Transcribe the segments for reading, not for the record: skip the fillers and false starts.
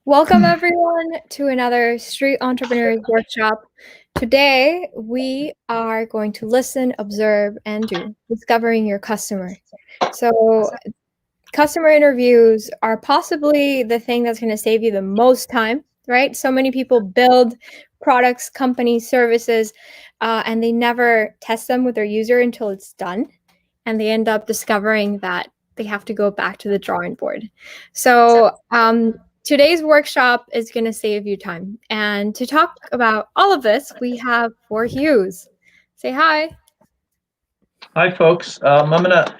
Welcome, everyone, to another Street Entrepreneurs Workshop. Today, we are going to listen, observe, and do discovering your customer. So, customer interviews are possibly the thing that's going to save you the most time, right? So many people build products, companies, services, and they never test them with their user until it's done. And they end up discovering that they have to go back to the drawing board. So, today's workshop is going to save you time. And to talk about all of this, we have four Hughes. Say hi. Hi, folks. I'm going to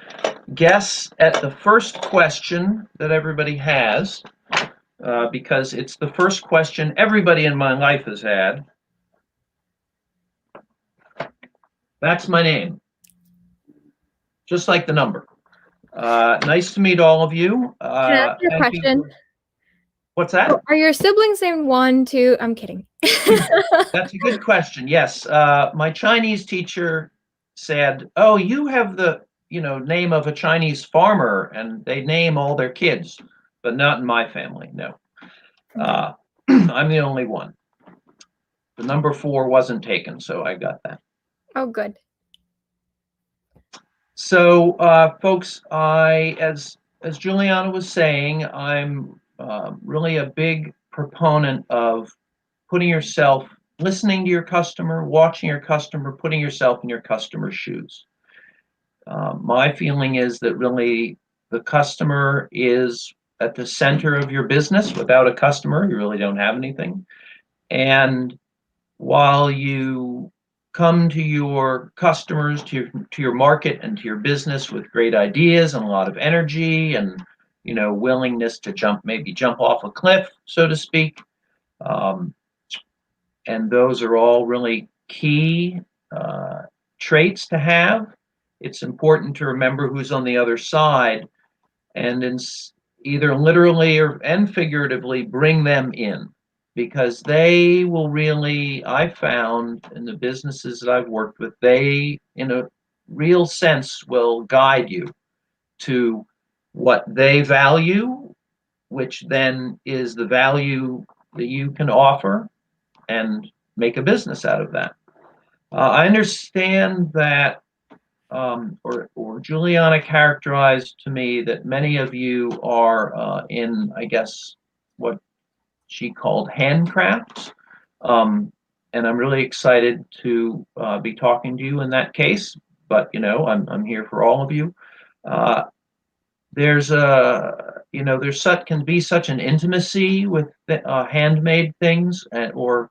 guess at the first question that everybody has because it's the first question everybody in my life has had. That's my name, just like the number. Nice to meet all of you. Can I ask you a Thank you. question? What's that? Are your siblings named one, two? I'm kidding. That's a good question. Yes. My Chinese teacher said, "Oh, you have the name of a Chinese farmer, and they name all their kids, but not in my family. No, I'm the only one. The number 4 wasn't taken, so I got that." Oh, good. So, folks, as Juliana was saying, I'm really a big proponent of listening to your customer, watching your customer, putting yourself in your customer's shoes. My feeling is that really the customer is at the center of your business. Without a customer, you really don't have anything. And while you come to your customers, to your market and to your business with great ideas and a lot of energy and willingness to jump off a cliff, so to speak, um, and those are all really key traits to have. It's important to remember who's on the other side and either literally and figuratively bring them in, because they will really, I found in the businesses that I've worked with, they in a real sense will guide you to what they value, which then is the value that you can offer and make a business out of that. I understand that, or Juliana characterized to me that many of you are in, I guess, what she called handcrafts. And I'm really excited to be talking to you in that case. But I'm here for all of you. There's can be such an intimacy with handmade things or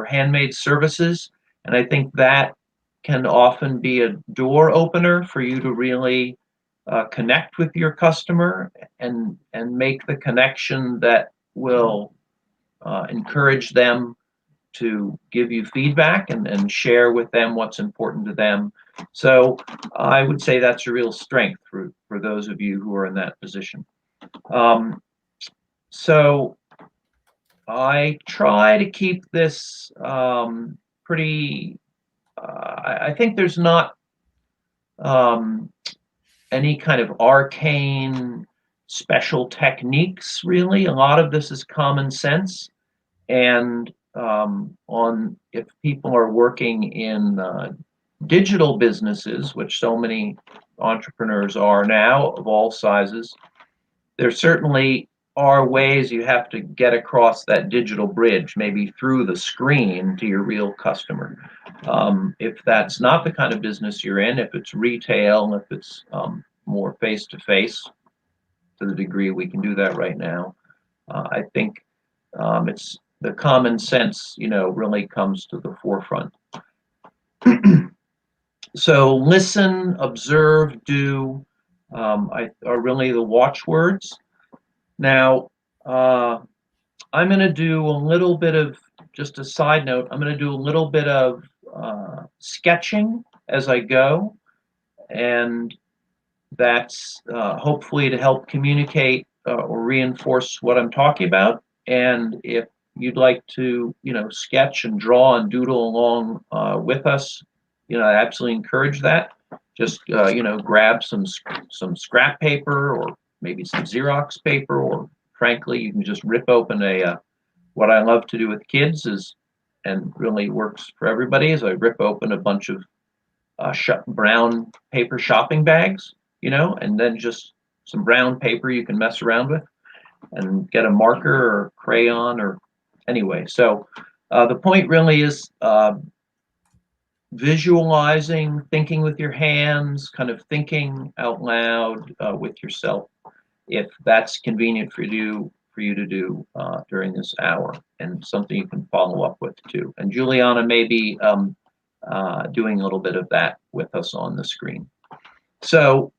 handmade services, and I think that can often be a door opener for you to really connect with your customer and make the connection that will encourage them to give you feedback and share with them what's important to them. So I would say that's a real strength for those of you who are in that position. So I try to keep this pretty, I think there's not any kind of arcane special techniques, really. A lot of this is common sense. And if people are working in digital businesses, which so many entrepreneurs are now of all sizes, there certainly are ways you have to get across that digital bridge, maybe through the screen to your real customer. If that's not the kind of business you're in, if it's retail, if it's more face-to-face, to the degree we can do that right now, I think it's the common sense, really comes to the forefront. So listen, observe, do are really the watchwords. Now, I'm going to do a little bit of, just a side note, I'm going to do a little bit of sketching as I go, and that's hopefully to help communicate or reinforce what I'm talking about. And if you'd like to, sketch and draw and doodle along with us, I absolutely encourage that. Just, grab some scrap paper or maybe some Xerox paper or frankly, you can just rip open what I love to do with kids is, and really works for everybody, is I rip open a bunch of brown paper shopping bags, and then just some brown paper you can mess around with and get a marker or crayon or anyway. So the point really is visualizing, thinking with your hands, kind of thinking out loud with yourself, if that's convenient for you to do during this hour, and something you can follow up with too. And Juliana may be doing a little bit of that with us on the screen. So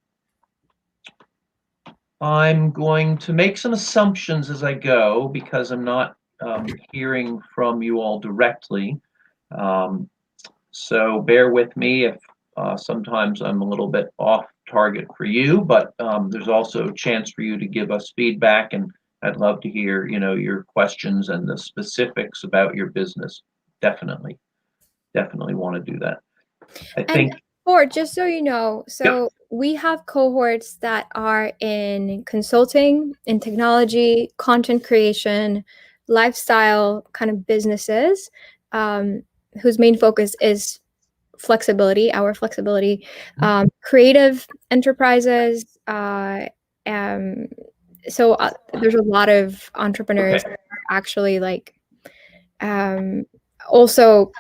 I'm going to make some assumptions as I go because I'm not hearing from you all directly. So bear with me if sometimes I'm a little bit off target for you, but there's also a chance for you to give us feedback, and I'd love to hear, your questions and the specifics about your business. Definitely want to do that. I And think, or just so you know, yep, so we have cohorts that are in consulting, in technology, content creation, lifestyle kind of businesses, whose main focus is flexibility, our flexibility, creative enterprises. Um, there's a lot of entrepreneurs okay, that are actually like also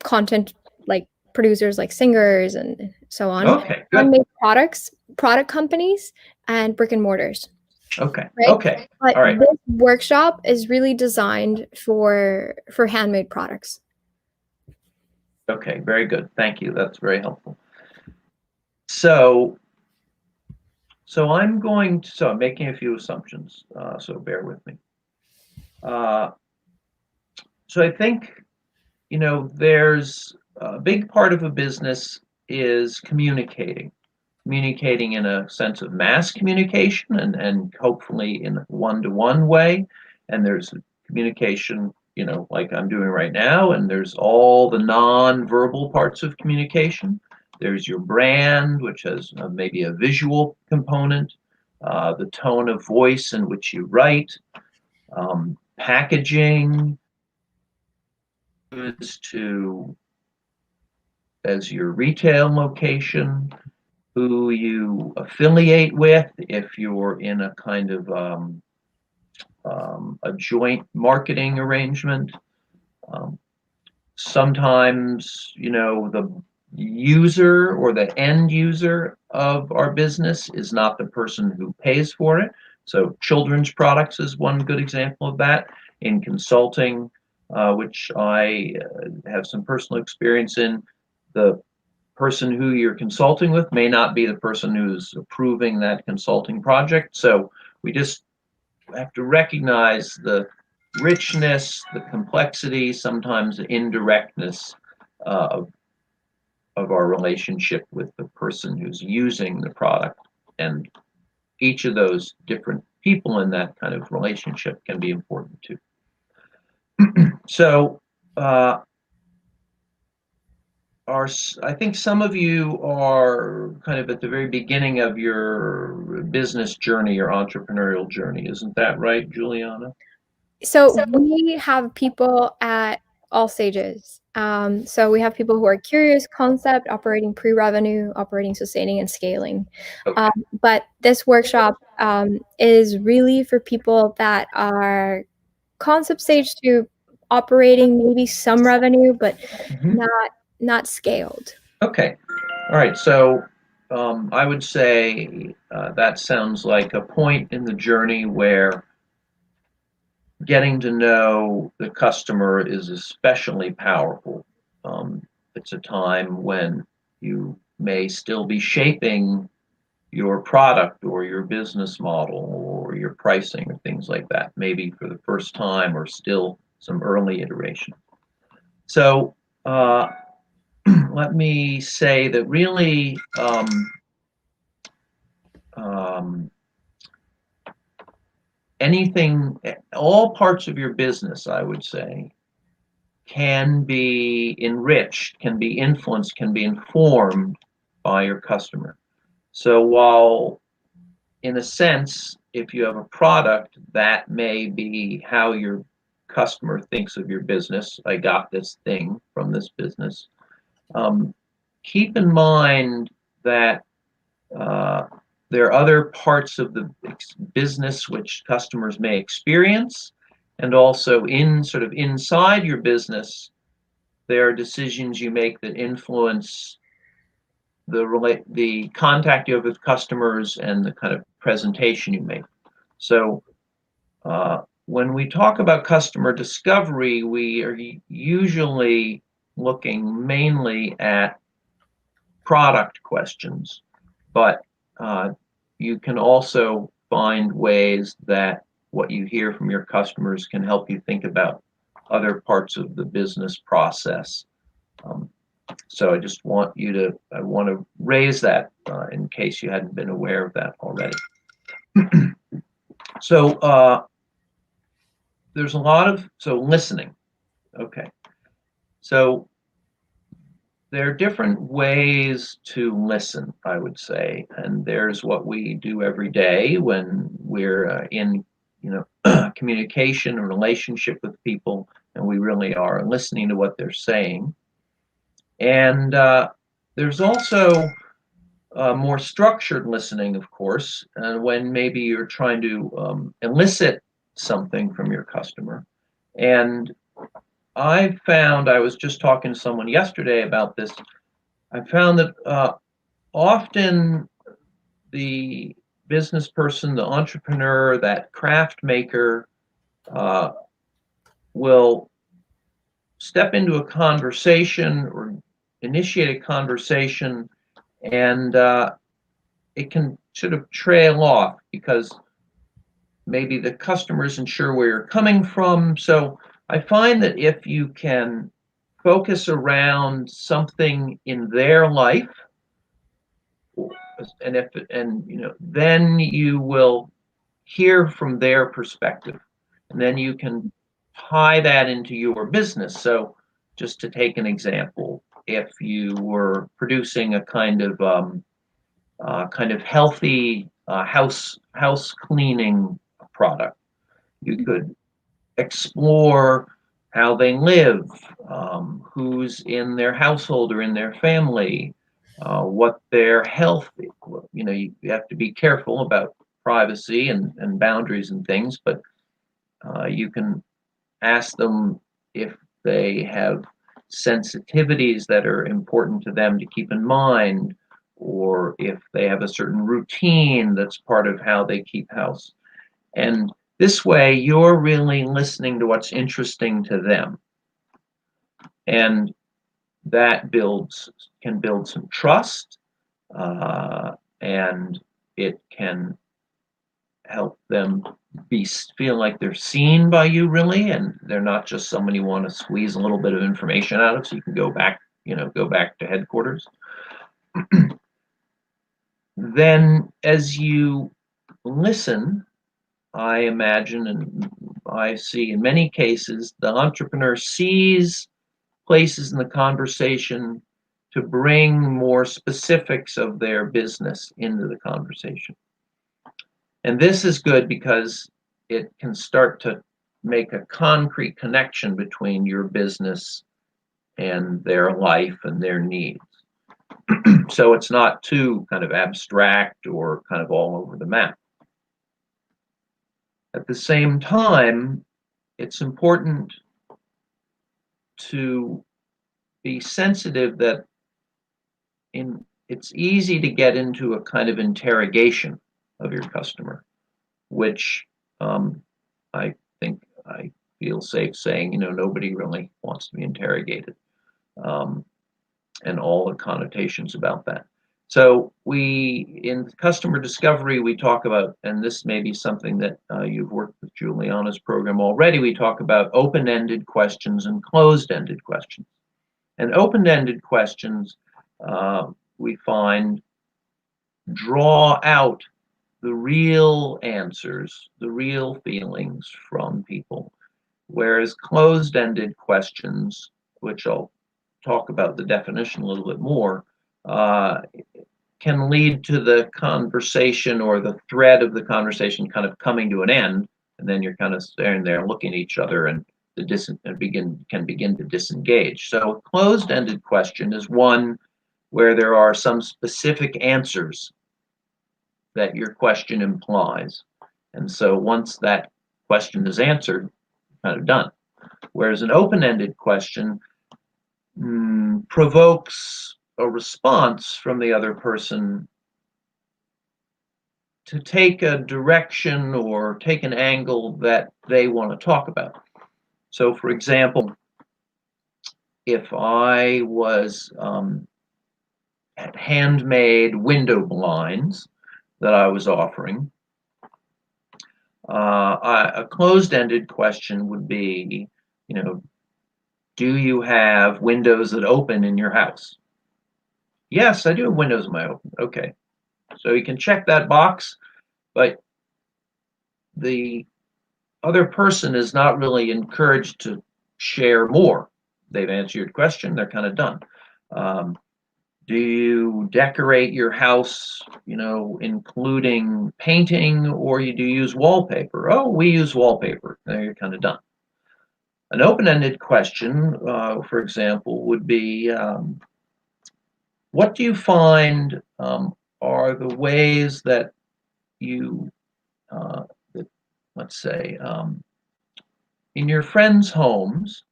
content like producers like singers and so on, okay, good, handmade products, product companies, and brick and mortars, right? okay, But all right, this workshop is really designed for handmade products. okay, very good. Thank you. That's very helpful. So I'm making a few assumptions, so bear with me. Uh, so I think, there's a big part of a business is communicating in a sense of mass communication, and hopefully in a one-to-one way. And there's communication, like I'm doing right now, and there's all the non-verbal parts of communication. There's your brand, which has maybe a visual component, the tone of voice in which you write, packaging, to as your retail location, who you affiliate with, if you're in a kind of a joint marketing arrangement. Um, Sometimes, the user or the end user of our business is not the person who pays for it. So children's products is one good example of that. In consulting, which I have some personal experience in, the person who you're consulting with may not be the person who's approving that consulting project. So we just have to recognize the richness, the complexity, sometimes the indirectness of our relationship with the person who's using the product. And each of those different people in that kind of relationship can be important too. So I think some of you are kind of at the very beginning of your business journey, your entrepreneurial journey. Isn't that right, Juliana? So we have people at all stages. So we have people who are curious, concept, operating pre-revenue, operating, sustaining, and scaling. Okay. But this workshop is really for people that are concept stage to operating, maybe some revenue, but Mhm. not scaled. Okay. All right. So I would say that sounds like a point in the journey where getting to know the customer is especially powerful. It's a time when you may still be shaping your product or your business model or your pricing or things like that, maybe for the first time or still some early iteration. So let me say that really um, anything, all parts of your business, I would say, can be enriched, can be influenced, can be informed by your customer. So while in a sense, if you have a product, that may be how your customer thinks of your business. I got this thing from this business. Um, Keep in mind that there are other parts of the business which customers may experience, and also in sort of inside your business, there are decisions you make that influence the contact you have with customers and the kind of presentation you make. So when we talk about customer discovery, we are usually looking mainly at product questions, but you can also find ways that what you hear from your customers can help you think about other parts of the business process. Um, so I want to raise that in case you hadn't been aware of that already. So there's a lot of, so listening. Okay. So there are different ways to listen, I would say, and there's what we do every day when we're in, communication and relationship with people, and we really are listening to what they're saying. And there's also more structured listening, of course, when maybe you're trying to elicit something from your customer. And I was just talking to someone yesterday about this. I found that often the business person, the entrepreneur, that craft maker uh, will step into a conversation or initiate a conversation, and it can sort of trail off because maybe the customer isn't sure where you're coming from. So I find that if you can focus around something in their life, then you will hear from their perspective, and then you can tie that into your business. So just to take an example, if you were producing a kind of healthy house cleaning product, you could explore how they live, who's in their household or in their family, what their health. You have to be careful about privacy and boundaries and things, but you can ask them if they have sensitivities that are important to them to keep in mind, or if they have a certain routine that's part of how they keep house. And this way, you're really listening to what's interesting to them. And that can build some trust, and it can help them feel like they're seen by you, really, and they're not just someone you want to squeeze a little bit of information out of so you can go back to headquarters. Then as you listen, I imagine and I see in many cases the entrepreneur sees places in the conversation to bring more specifics of their business into the conversation. And this is good because it can start to make a concrete connection between your business and their life and their needs. So it's not too kind of abstract or kind of all over the map. At the same time, it's important to be sensitive that it's easy to get into a kind of interrogation of your customer, which I think I feel safe saying, nobody really wants to be interrogated, and all the connotations about that. So in customer discovery, we talk about, and this may be something that you've worked with Juliana's program already, we talk about open-ended questions and closed-ended questions. And open-ended questions, we find, draw out the real answers, the real feelings from people. Whereas closed-ended questions, which I'll talk about the definition a little bit more, can lead to the conversation or the thread of the conversation kind of coming to an end, and then you're kind of staring there looking at each other and can begin to disengage. So a closed-ended question is one where there are some specific answers that your question implies. And so once that question is answered, kind of done. Whereas an open-ended question provokes a response from the other person to take a direction or take an angle that they want to talk about. So, for example, if I was at handmade window blinds that I was offering, a closed-ended question would be, do you have windows that open in your house? Yes, I do have windows in my open. Okay. So you can check that box, but the other person is not really encouraged to share more. They've answered your question, they're kind of done. Do you decorate your house, including painting, or do you use wallpaper? Oh, we use wallpaper. There you're kind of done. An open-ended question, for example, would be, what do you find are the ways that you, let's say, in your friends' homes,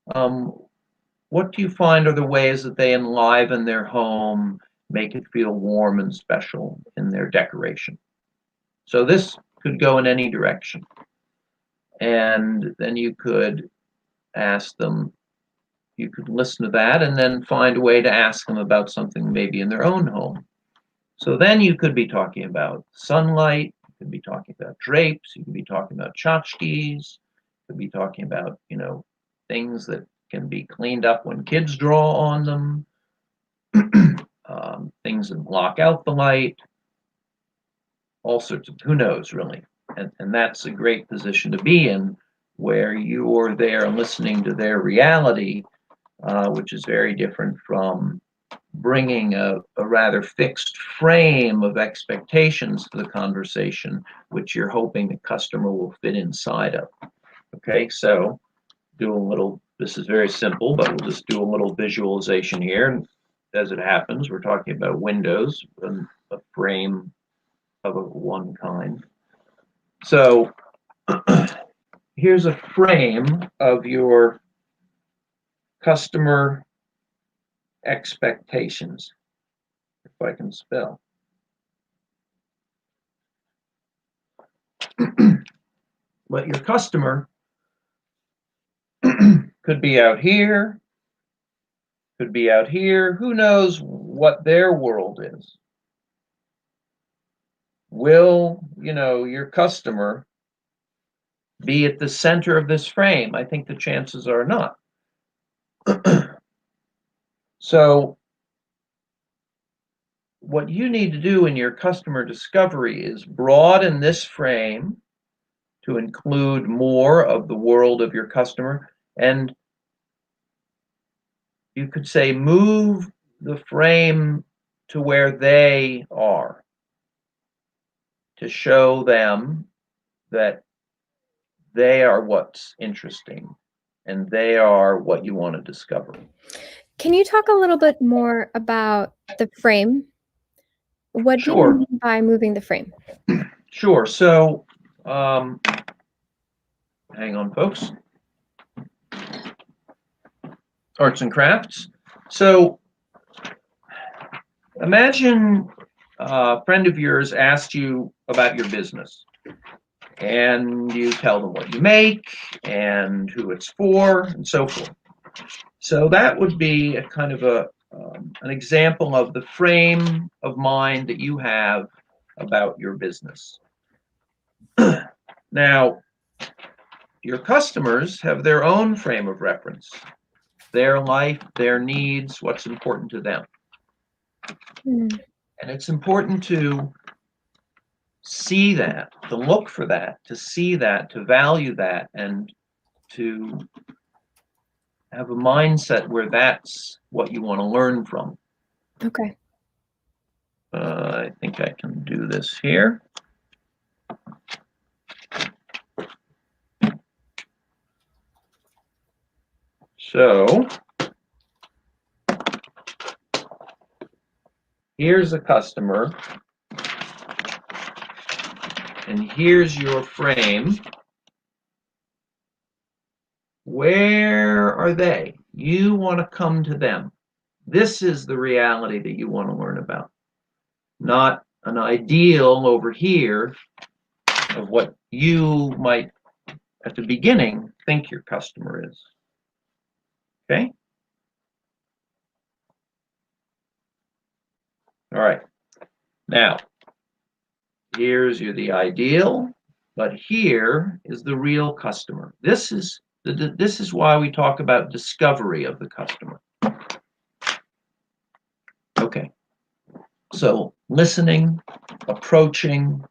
what do you find are the ways that they enliven their home, make it feel warm and special in their decoration? So this could go in any direction. And then you could ask them, you could listen to that and then find a way to ask them about something maybe in their own home. So then you could be talking about sunlight, you could be talking about drapes, you could be talking about tchotchkes, you could be talking about, things that can be cleaned up when kids draw on them, things that block out the light, all sorts of, who knows really. And that's a great position to be in, where you're there listening to their reality, which is very different from bringing a rather fixed frame of expectations to the conversation, which you're hoping the customer will fit inside of. Okay, so this is very simple, but we'll just do a little visualization here. And as it happens, we're talking about windows and a frame of one kind. So here's a frame of your customer expectations, if I can spell. But your customer could be out here, could be out here. Who knows what their world is? Will, your customer be at the center of this frame? I think the chances are not. So what you need to do in your customer discovery is broaden this frame to include more of the world of your customer. And you could say, move the frame to where they are, to show them that they are what's interesting and they are what you want to discover. Can you talk a little bit more about the frame? What do you Sure. mean by moving the frame? Sure. So, hang on, folks. Arts and crafts. So, imagine a friend of yours asked you about your business, and you tell them what you make and who it's for and so forth. So that would be a kind of an example of the frame of mind that you have about your business. Now, your customers have their own frame of reference, their life, their needs, what's important to them. And it's important to see that, to look for that, to see that, to value that, and to have a mindset where that's what you want to learn from. Okay. I think I can do this here. So here's a customer, and here's your frame. Where are they? You want to come to them. This is the reality that you want to learn about, not an ideal over here of what you might, at the beginning, think your customer is. Okay? All right. Now, here's the ideal, but here is the real customer. This is why we talk about discovery of the customer. Okay. So listening, approaching,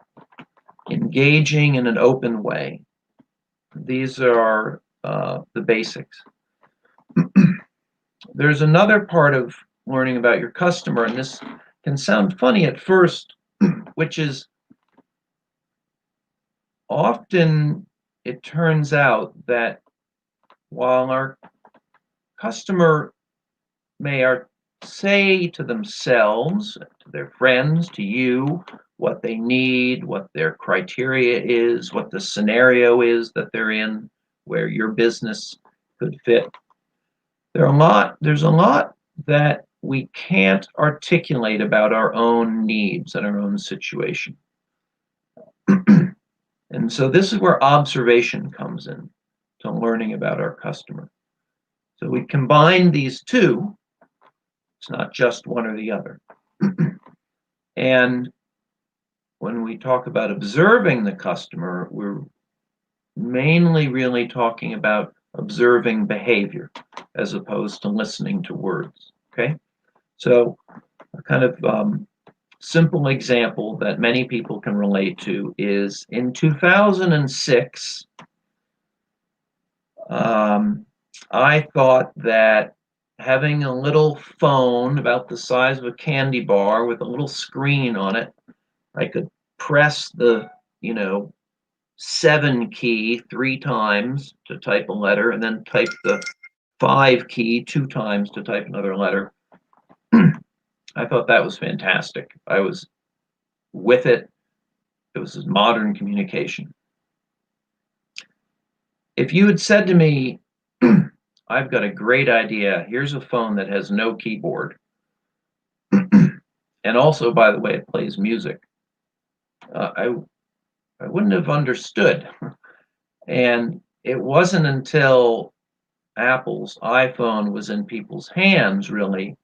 engaging in an open way. These are the basics. There's another part of learning about your customer, and this can sound funny at first, which is often it turns out that while our customer may say to themselves, to their friends, to you, what they need, what their criteria is, what the scenario is that they're in, where your business could fit. There's a lot that we can't articulate about our own needs and our own situation. And so this is where observation comes in to learning about our customer. So we combine these two. It's not just one or the other. And when we talk about observing the customer, we're mainly really talking about observing behavior as opposed to listening to words. Okay? So a kind of simple example that many people can relate to is in 2006, I thought that having a little phone about the size of a candy bar with a little screen on it, I could press the, 7 key 3 times to type a letter, and then type the 5 key 2 times to type another letter. I thought that was fantastic. I was with it. It was modern communication. If you had said to me, I've got a great idea, here's a phone that has no keyboard, and also, by the way, it plays music, I wouldn't have understood. And it wasn't until Apple's iPhone was in people's hands, really,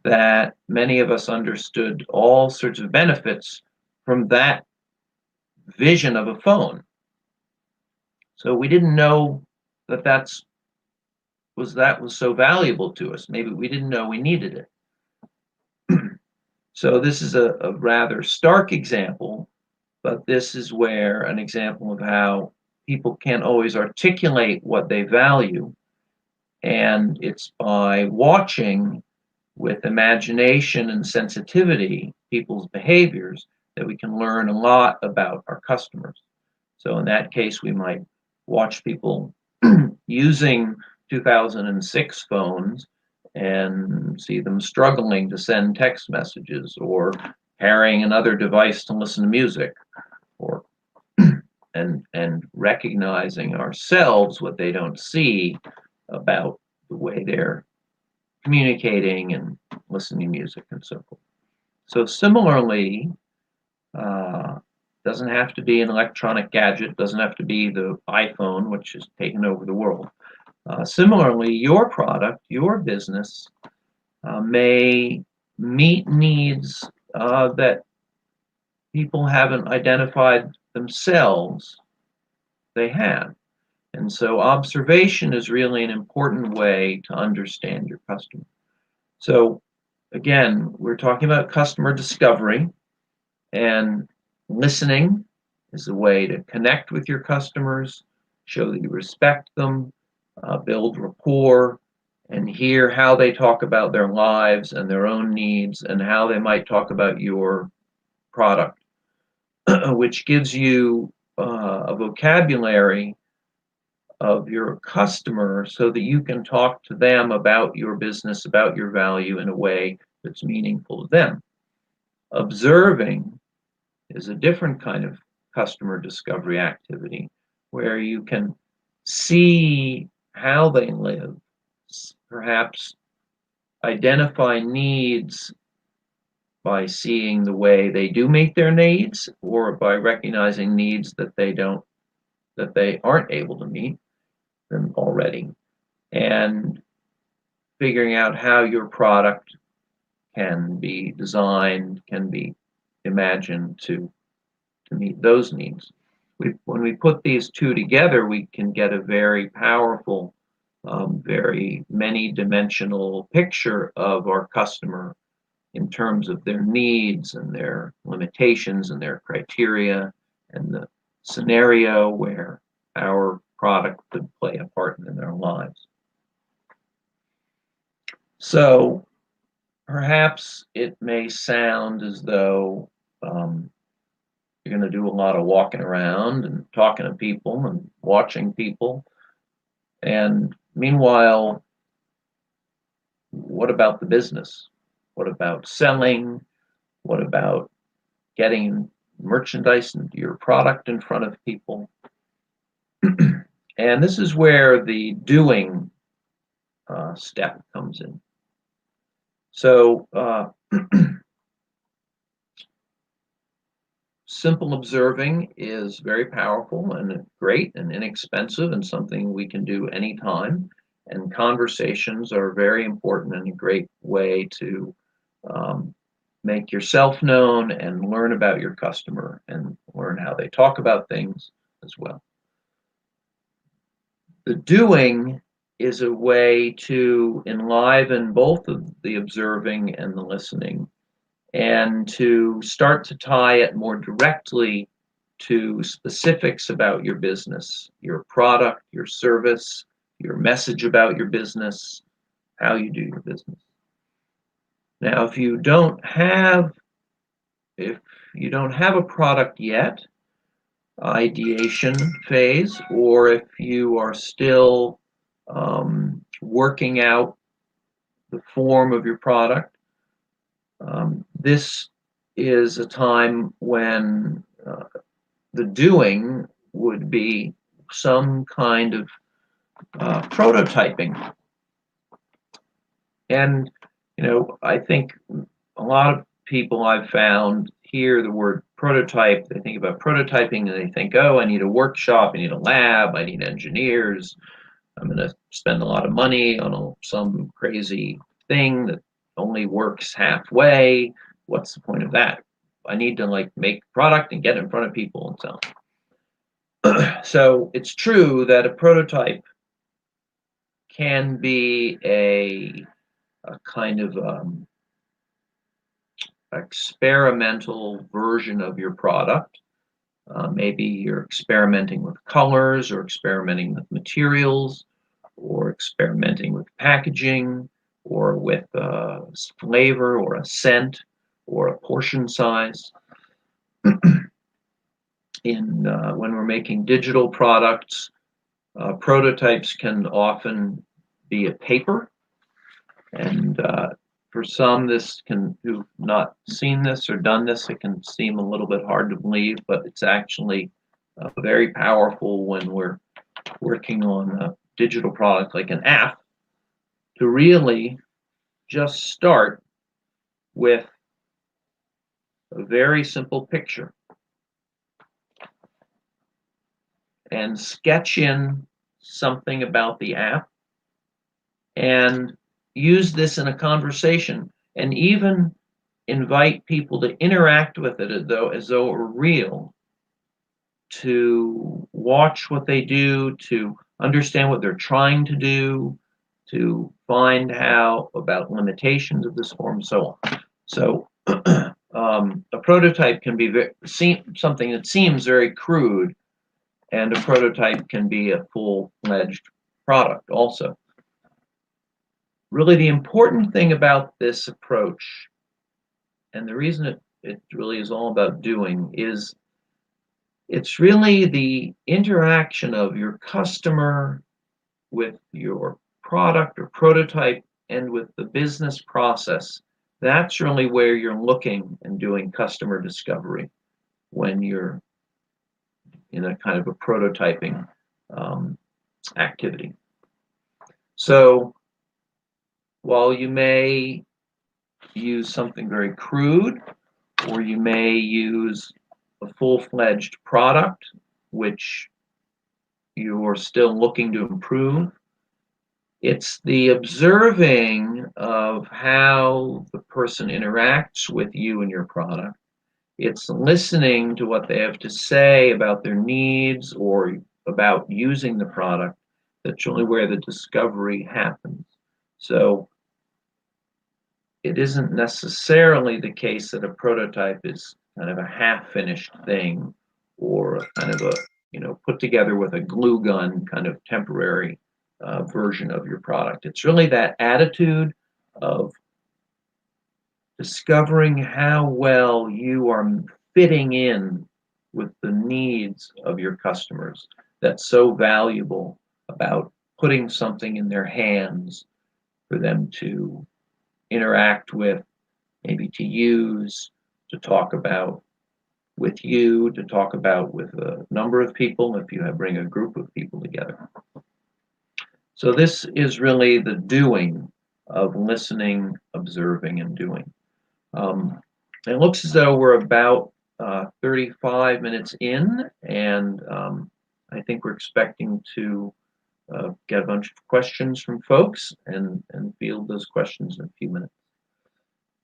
that many of us understood all sorts of benefits from that vision of a phone. So we didn't know that was so valuable to us. Maybe we didn't know we needed it. So this is a rather stark example, but this is where an example of how people can't always articulate what they value. And it's by watching with imagination and sensitivity people's behaviors that we can learn a lot about our customers. So in that case, we might watch people using 2006 phones and see them struggling to send text messages or carrying another device to listen to music, or and recognizing ourselves what they don't see about the way they're communicating and listening to music and so forth. So similarly, doesn't have to be an electronic gadget, doesn't have to be the iPhone, which has taken over the world. Similarly, your product, your business may meet needs that people haven't identified themselves they have. And so observation is really an important way to understand your customer. So again, we're talking about customer discovery, and listening is a way to connect with your customers, show that you respect them, build rapport, and hear how they talk about their lives and their own needs and how they might talk about your product, which gives you a vocabulary of your customer so that you can talk to them about your business, about your value in a way that's meaningful to them. Observing is a different kind of customer discovery activity where you can see how they live, perhaps identify needs by seeing the way they do meet their needs or by recognizing needs that they aren't able to meet them already, and figuring out how your product can be designed, can be imagined to meet those needs. When we put these two together, we can get a very powerful, very many dimensional picture of our customer in terms of their needs and their limitations and their criteria and the scenario where our product could play a part in their lives. So perhaps it may sound as though you're going to do a lot of walking around and talking to people and watching people. And meanwhile, what about the business? What about selling? What about getting merchandise and your product in front of people? And this is where the doing step comes in. So simple observing is very powerful and great and inexpensive and something we can do anytime. And conversations are very important and a great way to make yourself known and learn about your customer and learn how they talk about things as well. The doing is a way to enliven both of the observing and the listening, and to start to tie it more directly to specifics about your business, your product, your service, your message about your business, how you do your business. Now, if you don't have a product yet, ideation phase, or if you are still working out the form of your product, this is a time when the doing would be some kind of prototyping. And, I think a lot of people I've found hear the word prototype, they think about prototyping and they think, oh, I need a workshop, I need a lab, I need engineers, I'm going to spend a lot of money on some crazy thing that only works halfway. What's the point of that? I need to make a product and get it in front of people and so on. So it's true that a prototype can be a kind of experimental version of your product. Maybe you're experimenting with colors or experimenting with materials or experimenting with packaging or with a flavor or a scent or a portion size. When we're making digital products, prototypes can often be a paper, and for some who've not seen this or done this, it can seem a little bit hard to believe, but it's actually very powerful when we're working on a digital product like an app to really just start with a very simple picture and sketch in something about the app and use this in a conversation and even invite people to interact with it as though it were real, to watch what they do, to understand what they're trying to do, to find out about limitations of this form, and so on. So a prototype can be something that seems very crude, and a prototype can be a full-fledged product also. really the important thing about this approach, and the reason it really is all about doing, is it's really the interaction of your customer with your product or prototype and with the business process. That's really where you're looking and doing customer discovery when you're in a kind of a prototyping activity. So while you may use something very crude, or you may use a full-fledged product, which you're still looking to improve, it's the observing of how the person interacts with you and your product. It's listening to what they have to say about their needs or about using the product. That's really where the discovery happens. So it isn't necessarily the case that a prototype is kind of a half-finished thing or kind of a, put together with a glue gun kind of temporary version of your product. It's really that attitude of discovering how well you are fitting in with the needs of your customers that's so valuable about putting something in their hands for them to interact with, maybe to use, to talk about with you, to talk about with a number of people if you bring a group of people together. So this is really the doing of listening, observing, and doing. It looks as though we're about 35 minutes in, and I think we're expecting to get a bunch of questions from folks and field those questions in a few minutes.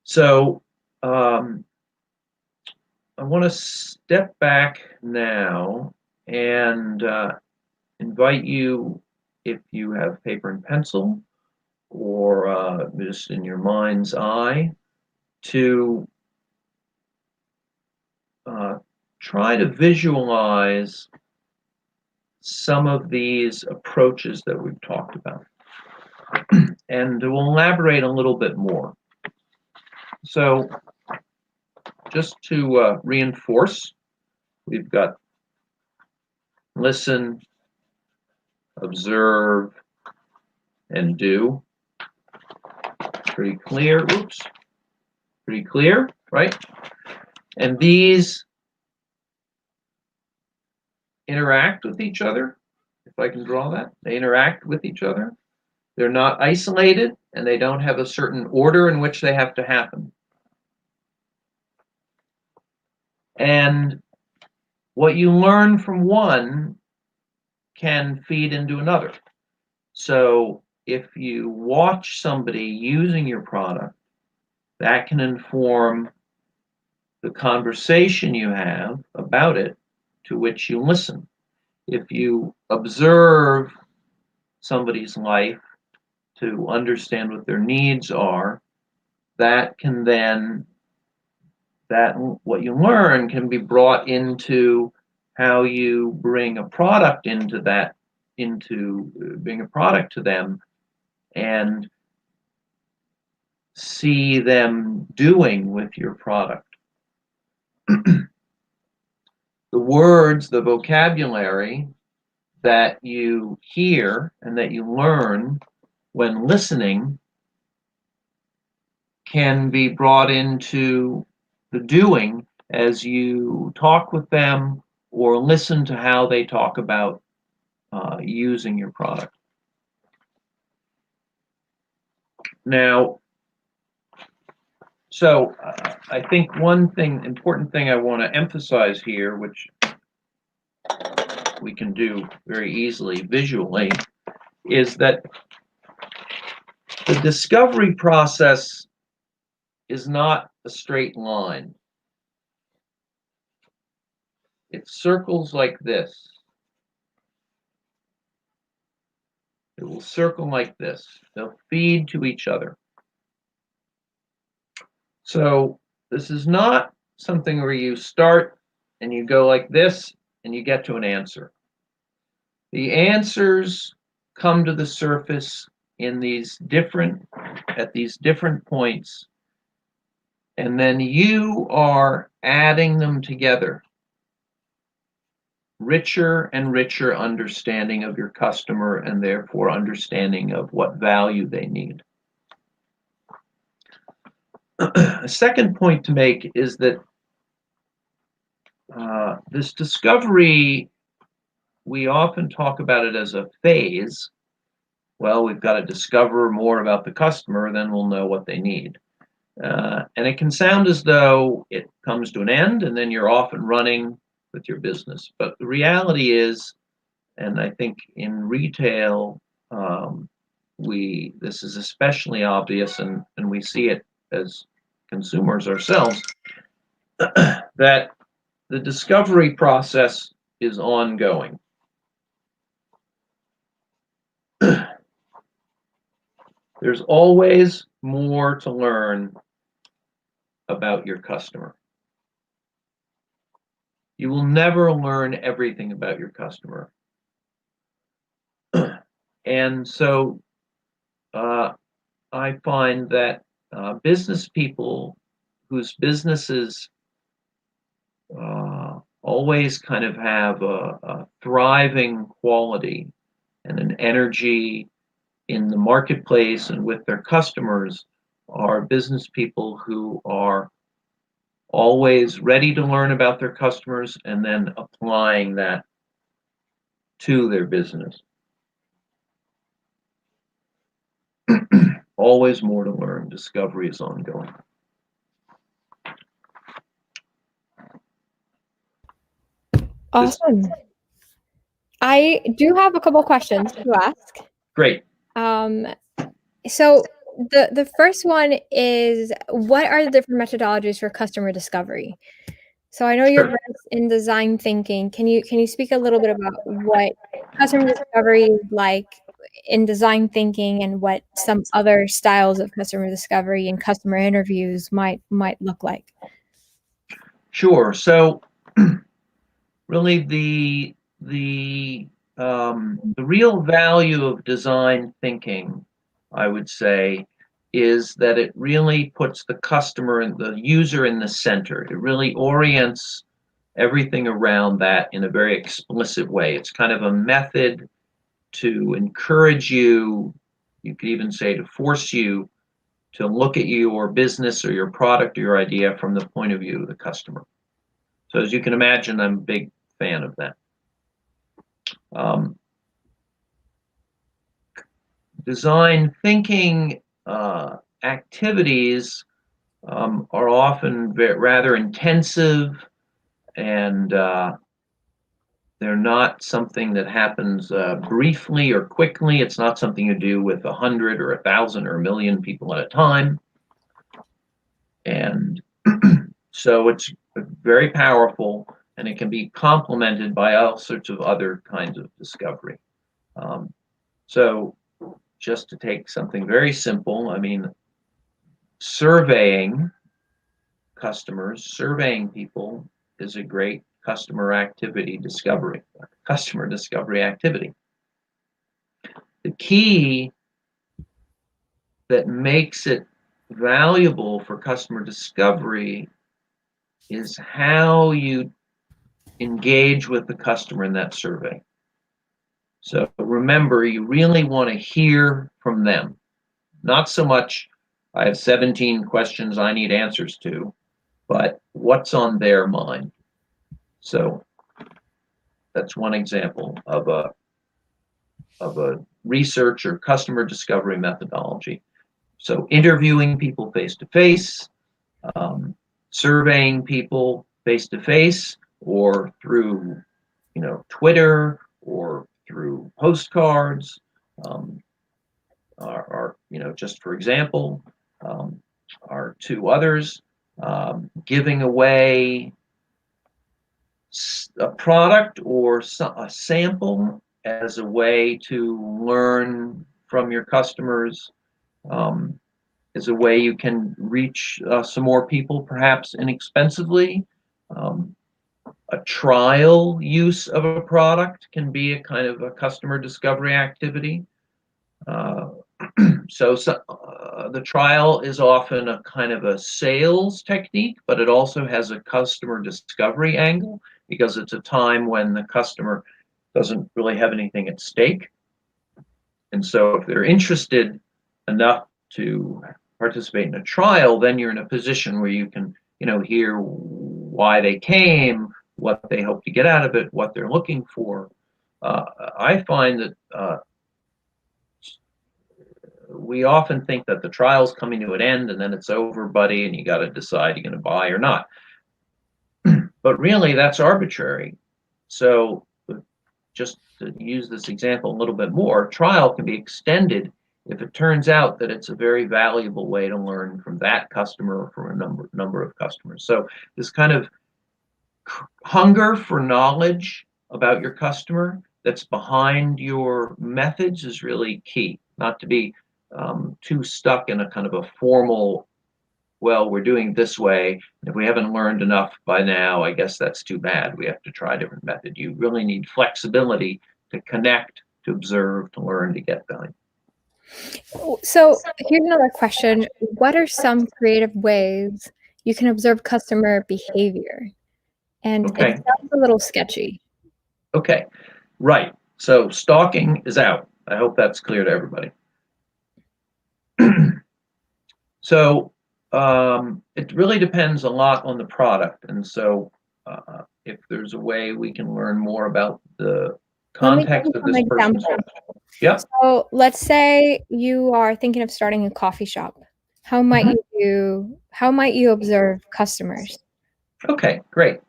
So I want to step back now and invite you, if you have paper and pencil or just in your mind's eye, to try to visualize some of these approaches that we've talked about and we'll elaborate a little bit more. So just to reinforce, we've got listen, observe, and do. Pretty clear. Oops. Pretty clear, right? And these interact with each other. If I can draw that, they interact with each other. They're not isolated, and they don't have a certain order in which they have to happen. And what you learn from one can feed into another. So if you watch somebody using your product, that can inform the conversation you have about it to which you listen. If you observe somebody's life to understand what their needs are, that can then, what you learn can be brought into how you bring a product bring a product to them and see them doing with your product. The words, the vocabulary that you hear and that you learn when listening can be brought into the doing as you talk with them or listen to how they talk about using your product. Now, so I think one important thing I want to emphasize here, which we can do very easily visually, is that the discovery process is not a straight line. It circles like this. It will circle like this. They'll feed to each other. So this is not something where you start and you go like this and you get to an answer. The answers come to the surface at these different points, and then you are adding them together. Richer and richer understanding of your customer, and therefore understanding of what value they need. A second point to make is that this discovery, we often talk about it as a phase. Well, we've got to discover more about the customer, then we'll know what they need. And it can sound as though it comes to an end and then you're off and running with your business. But the reality is, and I think in retail, this is especially obvious, and we see it as consumers ourselves, that the discovery process is ongoing. There's always more to learn about your customer. You will never learn everything about your customer. And so I find that business people whose businesses always kind of have a thriving quality and an energy in the marketplace and with their customers are business people who are always ready to learn about their customers and then applying that to their business. Always more to learn. Discovery is ongoing. Awesome. I do have a couple questions to ask. Great. So the first one is, what are the different methodologies for customer discovery? So I know you're versed in design thinking. Can you speak a little bit about what customer discovery is like in design thinking, and what some other styles of customer discovery and customer interviews might look like? Sure. So really the real value of design thinking, I would say, is that it really puts the customer and the user in the center. It really orients everything around that in a very explicit way. It's kind of a method to encourage you, you could even say to force you to look at your business or your product or your idea from the point of view of the customer. So as you can imagine, I'm a big fan of that. Design thinking activities are often rather intensive, and they're not something that happens briefly or quickly. It's not something you do with 100 or 1,000 or 1,000,000 people at a time. And so it's very powerful, and it can be complemented by all sorts of other kinds of discovery. So just to take something very simple, I mean, surveying customers, surveying people is a great customer discovery activity. The key that makes it valuable for customer discovery is how you engage with the customer in that survey. So remember, you really want to hear from them. Not so much, I have 17 questions I need answers to, but what's on their mind. So that's one example of a research or customer discovery methodology. So interviewing people face to face, surveying people face to face, or through, Twitter or through postcards, are just for example, are two others. Giving away a product or a sample as a way to learn from your customers, is a way you can reach some more people, perhaps inexpensively. A trial use of a product can be a kind of a customer discovery activity. So, the trial is often a kind of a sales technique, but it also has a customer discovery angle because it's a time when the customer doesn't really have anything at stake. And so if they're interested enough to participate in a trial, then you're in a position where you can, hear why they came, what they hope to get out of it, what they're looking for. I find that we often think that the trial's coming to an end and then it's over, buddy, and you got to decide you're going to buy or not. But really, that's arbitrary. So, just to use this example a little bit more, trial can be extended if it turns out that it's a very valuable way to learn from that customer or from a number of customers. So, this kind of hunger for knowledge about your customer that's behind your methods is really key. Not to be too stuck in a kind of a formal, well, we're doing this way. If we haven't learned enough by now, I guess that's too bad. We have to try a different method. You really need flexibility to connect, to observe, to learn, to get value. So here's another question. What are some creative ways you can observe customer behavior? And it Okay. sounds a little sketchy. Okay. Right. So stalking is out. I hope that's clear to everybody. So it really depends a lot on the product. And so if there's a way we can learn more about the Let me give context you of some this person's. examples. Yeah. So let's say you are thinking of starting a coffee shop. How might you observe customers? Okay, great.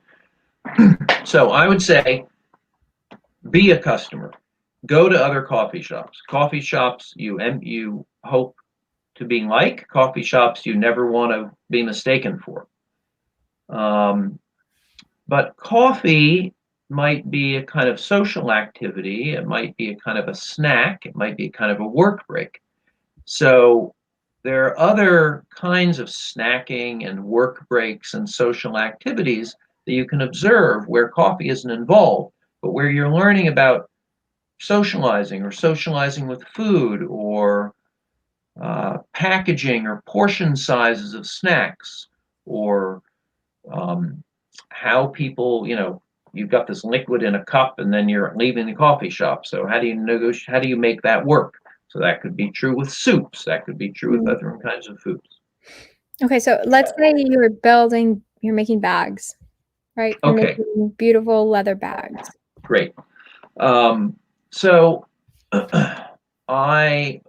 So I would say be a customer. Go to other coffee shops. Coffee shops you hope to be like. Coffee shops you never want to be mistaken for. But coffee might be a kind of social activity. It might be a kind of a snack. It might be a kind of a work break. So there are other kinds of snacking and work breaks and social activities that you can observe where coffee isn't involved, but where you're learning about socializing or socializing with food or packaging or portion sizes of snacks or how people, you've got this liquid in a cup and then you're leaving the coffee shop. So how do you negotiate? How do you make that work? So that could be true with soups. That could be true with other kinds of foods. Okay, so let's say you're making bags, right? You're Okay, making beautiful leather bags. great. So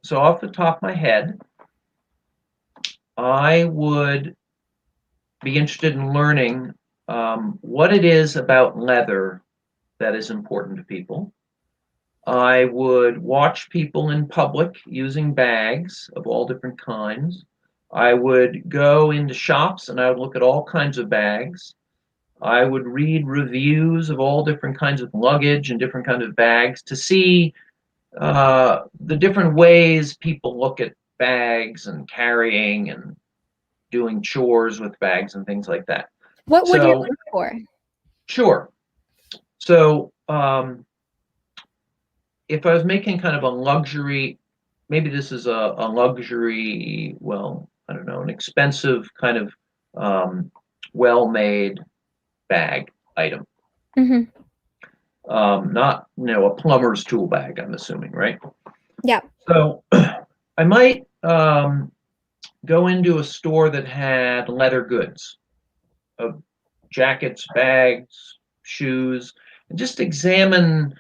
so off the top of my head, I would be interested in learning what it is about leather that is important to people. I would watch people in public using bags of all different kinds. I would go into shops and I would look at all kinds of bags. I would read reviews of all different kinds of luggage and different kinds of bags to see the different ways people look at bags and carrying and doing chores with bags and things like that. What would you So, look for? sure. So, if I was making kind of a luxury, maybe this is a luxury, well, I don't know, an expensive kind of well-made bag item. Mm-hmm. Not, a plumber's tool bag, I'm assuming, right? Yeah. So I might go into a store that had leather goods, jackets, bags, shoes, and just examine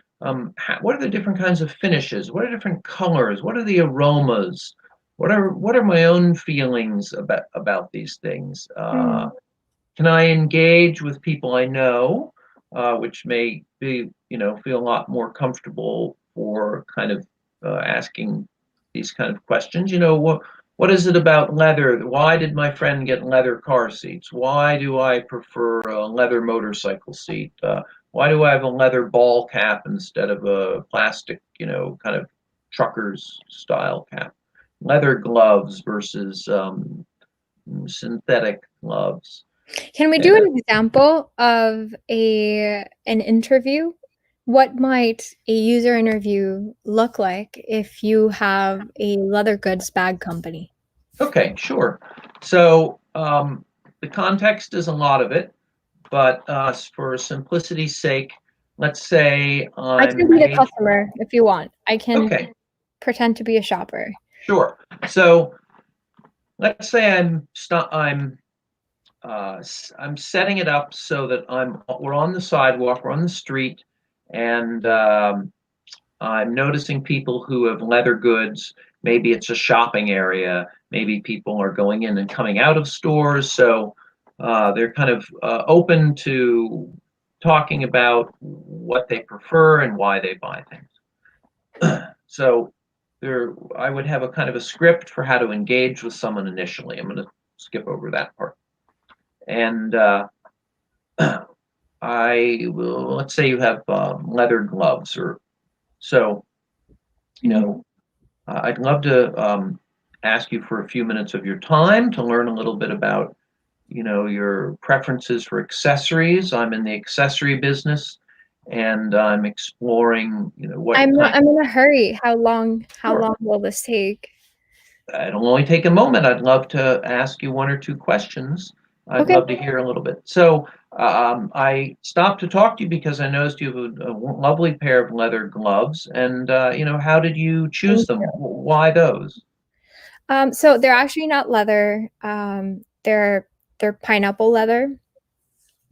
what are the different kinds of finishes, what are different colors, what are the aromas, what are my own feelings about these things. Can I engage with people I know, which may be, feel a lot more comfortable for kind of asking these kind of questions. What is it about leather? Why did my friend get leather car seats? Why do I prefer a leather motorcycle seat? Why do I have a leather ball cap instead of a plastic, kind of trucker's style cap? Leather gloves versus synthetic gloves. Can we do And an example of an interview? What might a user interview look like if you have a leather goods bag company? Okay, sure. So the context is a lot of it, but for simplicity's sake, let's say I can I'm be the engaged. customer if you want. I can Okay, pretend to be a shopper. sure. So let's say I'm setting it up so that we're on the sidewalk, we're on the street, and I'm noticing people who have leather goods. Maybe it's a shopping area. Maybe people are going in and coming out of stores. So they're kind of open to talking about what they prefer and why they buy things. So I would have a kind of a script for how to engage with someone initially. I'm going to skip over that part. And let's say you have leather gloves, or so, you Mhm. know, I'd love to ask you for a few minutes of your time to learn a little bit about, your preferences for accessories. I'm in the accessory business, and I'm exploring, what kind. I'm in a hurry. How Sure. long will this take? It'll only take a moment. I'd love to ask you one or two questions. I'd Okay. love to hear a little bit. So, I stopped to talk to you because I noticed you have a lovely pair of leather gloves, and how did you choose Thank them? you. Why those? So they're actually not leather. They're pineapple leather.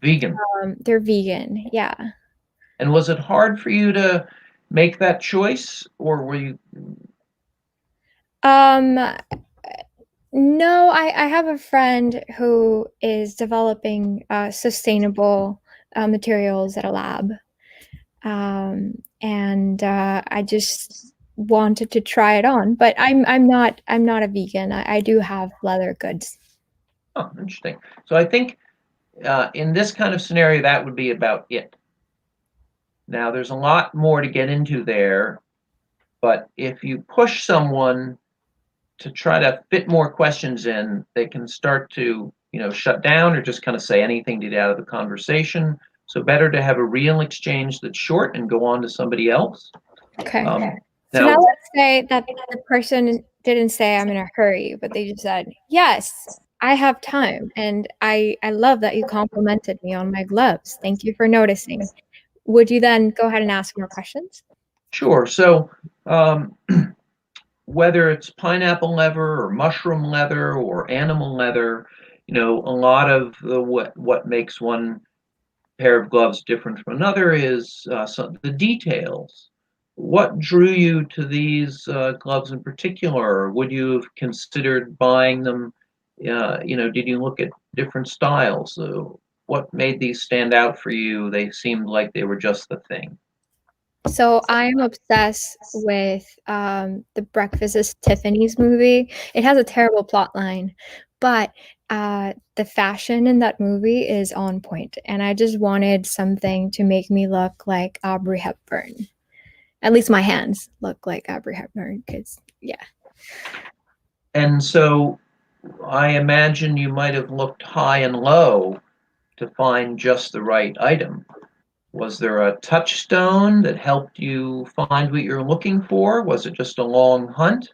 Vegan. They're vegan. Yeah. And was it hard for you to make that choice, or were you? Um, no, I have a friend who is developing sustainable materials at a lab. And I just wanted to try it on, but I'm not a vegan. I do have leather goods. Oh, interesting. So I think in this kind of scenario, that would be about it. Now, there's a lot more to get into there, but if you push someone to try to fit more questions in, they can start to, shut down or just kind of say anything to get out of the conversation. So better to have a real exchange that's short and go on to somebody else. Okay. Um, So now now, let's say that the person didn't say I'm in a hurry, but they just said, "Yes, I have time, and I love that you complimented me on my gloves. Thank you for noticing." Would you then go ahead and ask more questions? sure. So um, whether it's pineapple leather or mushroom leather or animal leather, a lot of what makes one pair of gloves different from another is the details. What drew you to these gloves in particular? Would you have considered buying them? Did you look at different styles? What made these stand out for you? They seemed like they were just the thing. So I'm obsessed with the Breakfast is Tiffany's movie. It has a terrible plot line, but the fashion in that movie is on point, and I just wanted something to make me look like Aubrey Hepburn. At least my hands look like Aubrey Hepburn, because yeah. And so I imagine you might have looked high and low to find just the right item. Was there a touchstone that helped you find what you're looking for? Was it just a long hunt?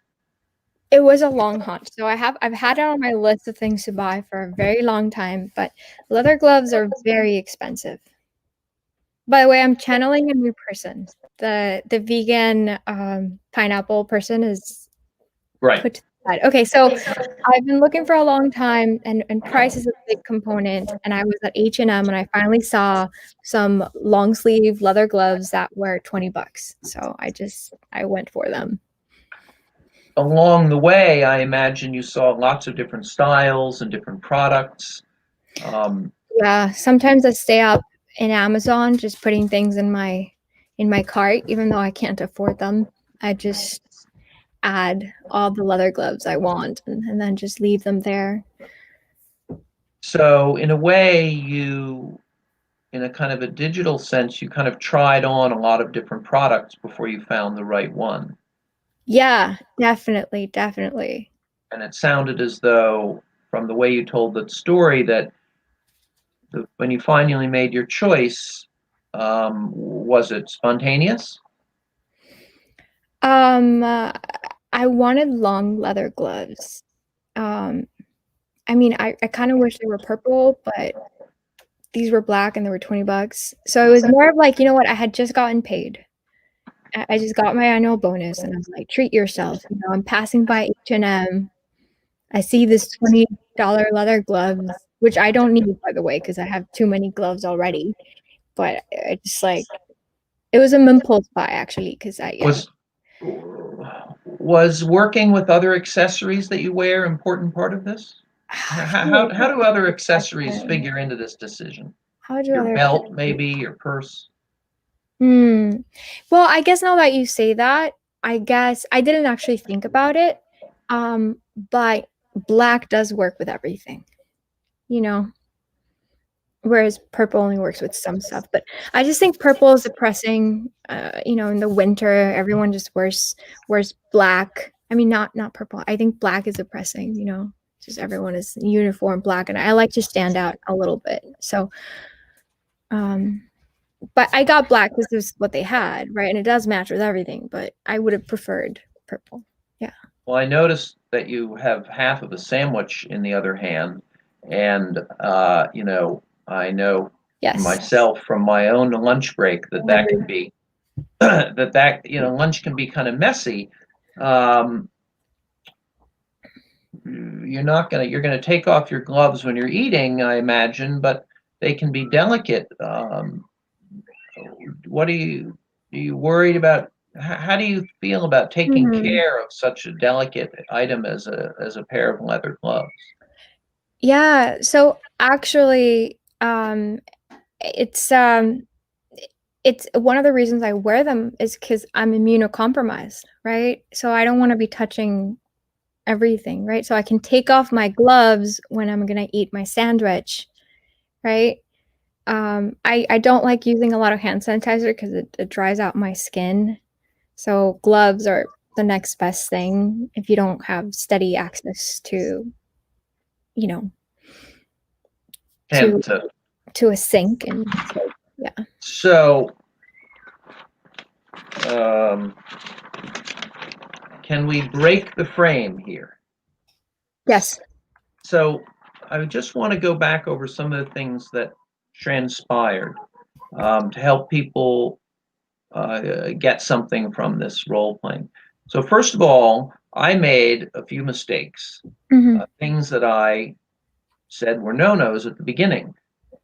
It was a long hunt, so I've had it on my list of things to buy for a very long time, but leather gloves are very expensive. By the way, I'm channeling a new person. The vegan pineapple person is Right. put to the side. Okay, so I've been looking for a long time, and price is a big component. And I was at H&M, and I finally saw some long sleeve leather gloves that were $20. So I went for them. Along the way, I imagine you saw lots of different styles and different products. Um, Yeah, sometimes I stay up in Amazon just putting things in my cart, even though I can't afford them. I just add all the leather gloves I want and then just leave them there. so, in a way, in a kind of a digital sense, you kind of tried on a lot of different products before you found the right one. Yeah, definitely, definitely. And it sounded as though, from the way you told that story, that when you finally made your choice, Was it spontaneous? Um, uh, I wanted long leather gloves. Um, I mean, I kind of wish they were purple, but these were black and they were $20. So it was more of like, you know what? I had just gotten paid. I just got my annual bonus, and I was like, treat yourself. You know, I'm passing by H&M. I see this $20 leather gloves, which I don't need, by the way, because I have too many gloves already. But I just like it was an impulse buy actually, because yeah. Was was working with other accessories that you wear important part of this? How do other accessories figure into this decision? How do Your other belt, maybe, your purse? Hmm. Well, I guess now that you say that, I guess I didn't actually think about it. But black does work with everything, you know, whereas purple only works with some stuff. But I just think purple is depressing. You know, in the winter, everyone just wears black. I mean, not purple. I think black is depressing. You know, just everyone is uniform black, and I like to stand out a little bit. So, um, but I got black because this is what they had, right? And it does match with everything, but I would have preferred purple. Yeah. Well, I noticed that you have half of a sandwich in the other hand, and I know Yes. myself from my own lunch break that that can be lunch can be kind of messy. Um, you're gonna take off your gloves when you're eating, I imagine, but they can be delicate. What are you worried about? How do you feel about taking Mhm. care of such a delicate item as a pair of leather gloves? Yeah, so actually, it's it's one of the reasons I wear them is because I'm immunocompromised, right? So I don't want to be touching everything, right? So I can take off my gloves when I'm gonna eat my sandwich, right? I don't like using a lot of hand sanitizer because it dries out my skin. So gloves are the next best thing if you don't have steady access to, you know, to And to a sink and so yeah. so, um, can we break the frame here? Yes. So, I just want to go back over some of the things that transpired to help people get something from this role playing. So, first of all, I made a few mistakes, Mhm. things that I said were no nos at the beginning.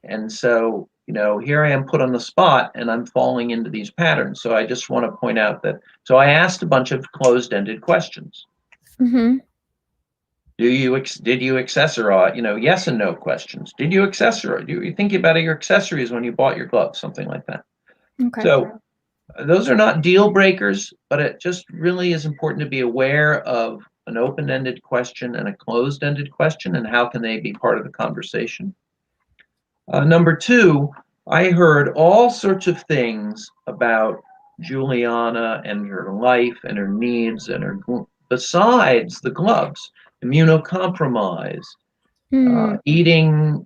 And so, here I am put on the spot and I'm falling into these patterns. So, I just want to point out that, so I asked a bunch of closed ended questions. Mhm. Did you accessorize, yes and no questions. Did you accessorize? Do you think about your accessories when you bought your gloves, something like that? Okay. So, those are not deal breakers, but it just really is important to be aware of an open-ended question and a closed-ended question, and how can they be part of the conversation. Number two, I heard all sorts of things about Juliana and her life and her needs and her besides the gloves, immunocompromised, Mm. eating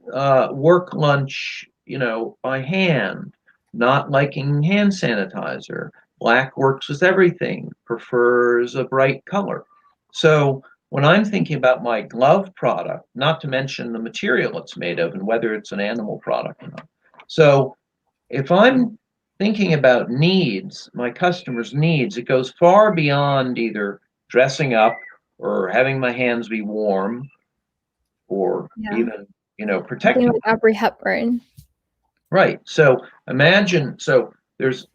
work lunch, by hand, not liking hand sanitizer. Black works with everything, prefers a bright color. So when I'm thinking about my glove product, not to mention the material it's made of and whether it's an animal product or not. So if I'm thinking about needs, my customers' needs, it goes far beyond either dressing up or having my hands be warm or Yeah. even Something protecting. like Aubrey Hepburn. Right. So imagine, so there's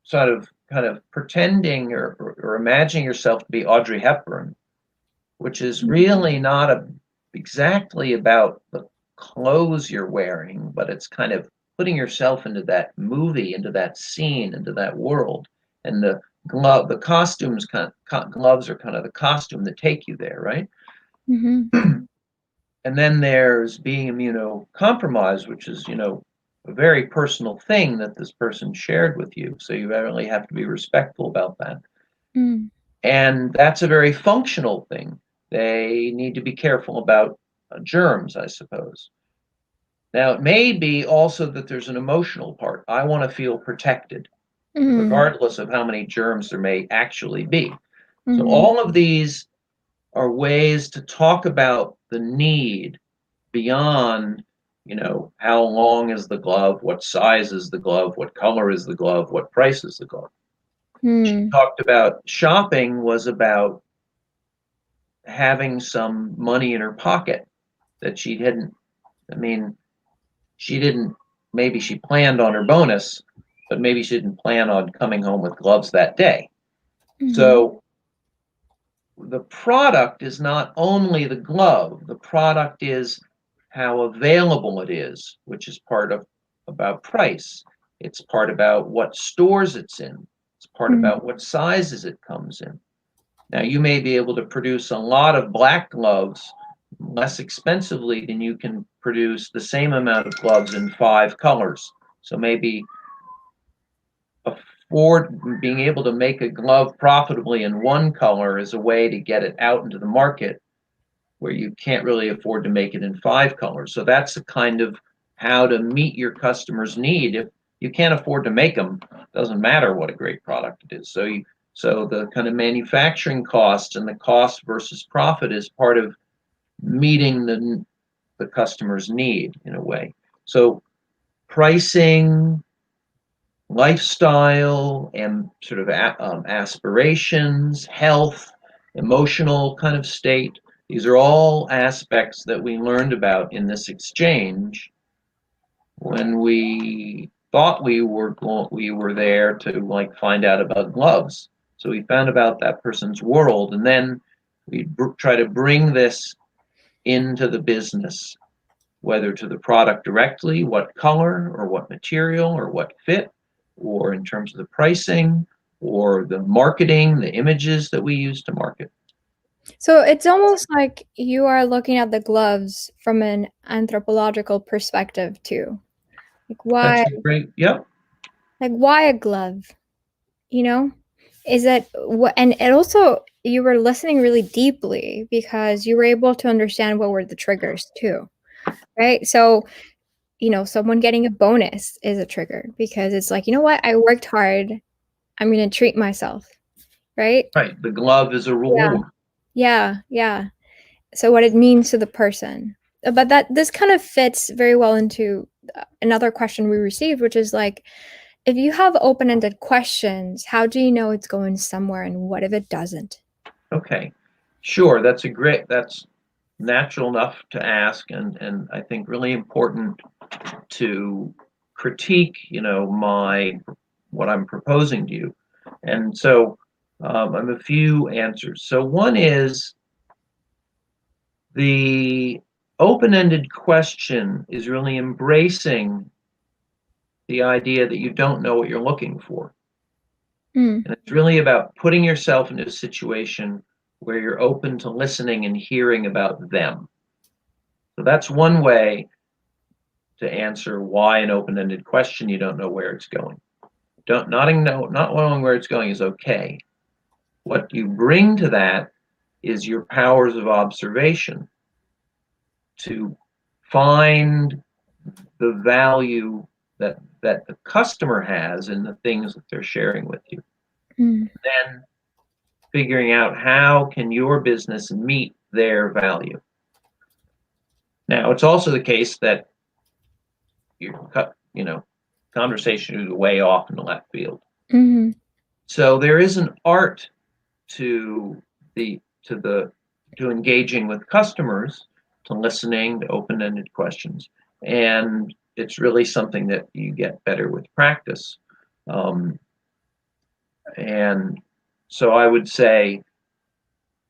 sort of kind of pretending or imagining yourself to be Audrey Hepburn, which is Mhm. really not exactly about the clothes you're wearing, but it's kind of putting yourself into that movie, into that scene, into that world. And the costumes, gloves are kind of the costume that take you there, right? Mhm. And then there's being immunocompromised, which is, a very personal thing that this person shared with you. So you really have to be respectful about that. Mm. And that's a very functional thing. They need to be careful about germs, I suppose. Now, it may be also that there's an emotional part. I want to feel protected, regardless of how many germs there may actually be. So Mm-hmm. all of these are ways to talk about the need beyond, how long is the glove, what size is the glove, what color is the glove, what price is the glove. She Mm-hmm. talked about shopping was about having some money in her pocket that she hadn't, I mean, she didn't, maybe she planned on her bonus, but maybe she didn't plan on coming home with gloves that day. Mm-hmm. So the product is not only the glove, the product is how available it is, which is part of about price. It's part about what stores it's in. It's part about what sizes it comes in. Now, you may be able to produce a lot of black gloves less expensively than you can produce the same amount of gloves in 5 colors. So maybe afford being able to make a glove profitably in one color is a way to get it out into the market where you can't really afford to make it in 5 colors. So that's the kind of how to meet your customer's need. If you can't afford to make them, it doesn't matter what a great product it is. So the kind of manufacturing cost and the cost versus profit is part of meeting the customer's need in a way. So pricing, lifestyle, and sort of aspirations, health, emotional kind of state. These are all aspects that we learned about in this exchange when we thought we were there to like find out about gloves. So we found about that person's world, and then we try to bring this into the business, whether to the product directly, what color or what material or what fit, or in terms of the pricing or the marketing, the images that we use to market. So it's almost like you are looking at the gloves from an anthropological perspective too. Like That's why a great, yep. like why a glove? You know? Is that what and it also you were listening really deeply because you were able to understand what were the triggers too, right? So, someone getting a bonus is a trigger because it's like, you know what? I worked hard. I'm going to treat myself, right? Right. The glove is a Yeah. reward. Yeah, yeah. So what it means to the person. But that this kind of fits very well into another question we received, which is like, if you have open-ended questions, how do you know it's going somewhere and what if it doesn't? Okay. Sure. That's natural enough to ask, and I think really important to critique, what I'm proposing to you. And so I have a few answers. So one is the open-ended question is really embracing the idea that you don't know what you're looking for. Mm, And it's really about putting yourself into a situation where you're open to listening and hearing about them. So that's one way to answer why an open-ended question you don't know where it's going. Don't not knowing where it's going is okay. What you bring to that is your powers of observation to find the value that the customer has in the things that they're sharing with you. mm, Then figuring out how can your business meet their value. Now, it's also the case that your conversation is way off in the left field. mhm, So there is an art to the to the to engaging with customers, to listening, to open-ended questions, and it's really something that you get better with practice. Um, and so I would say,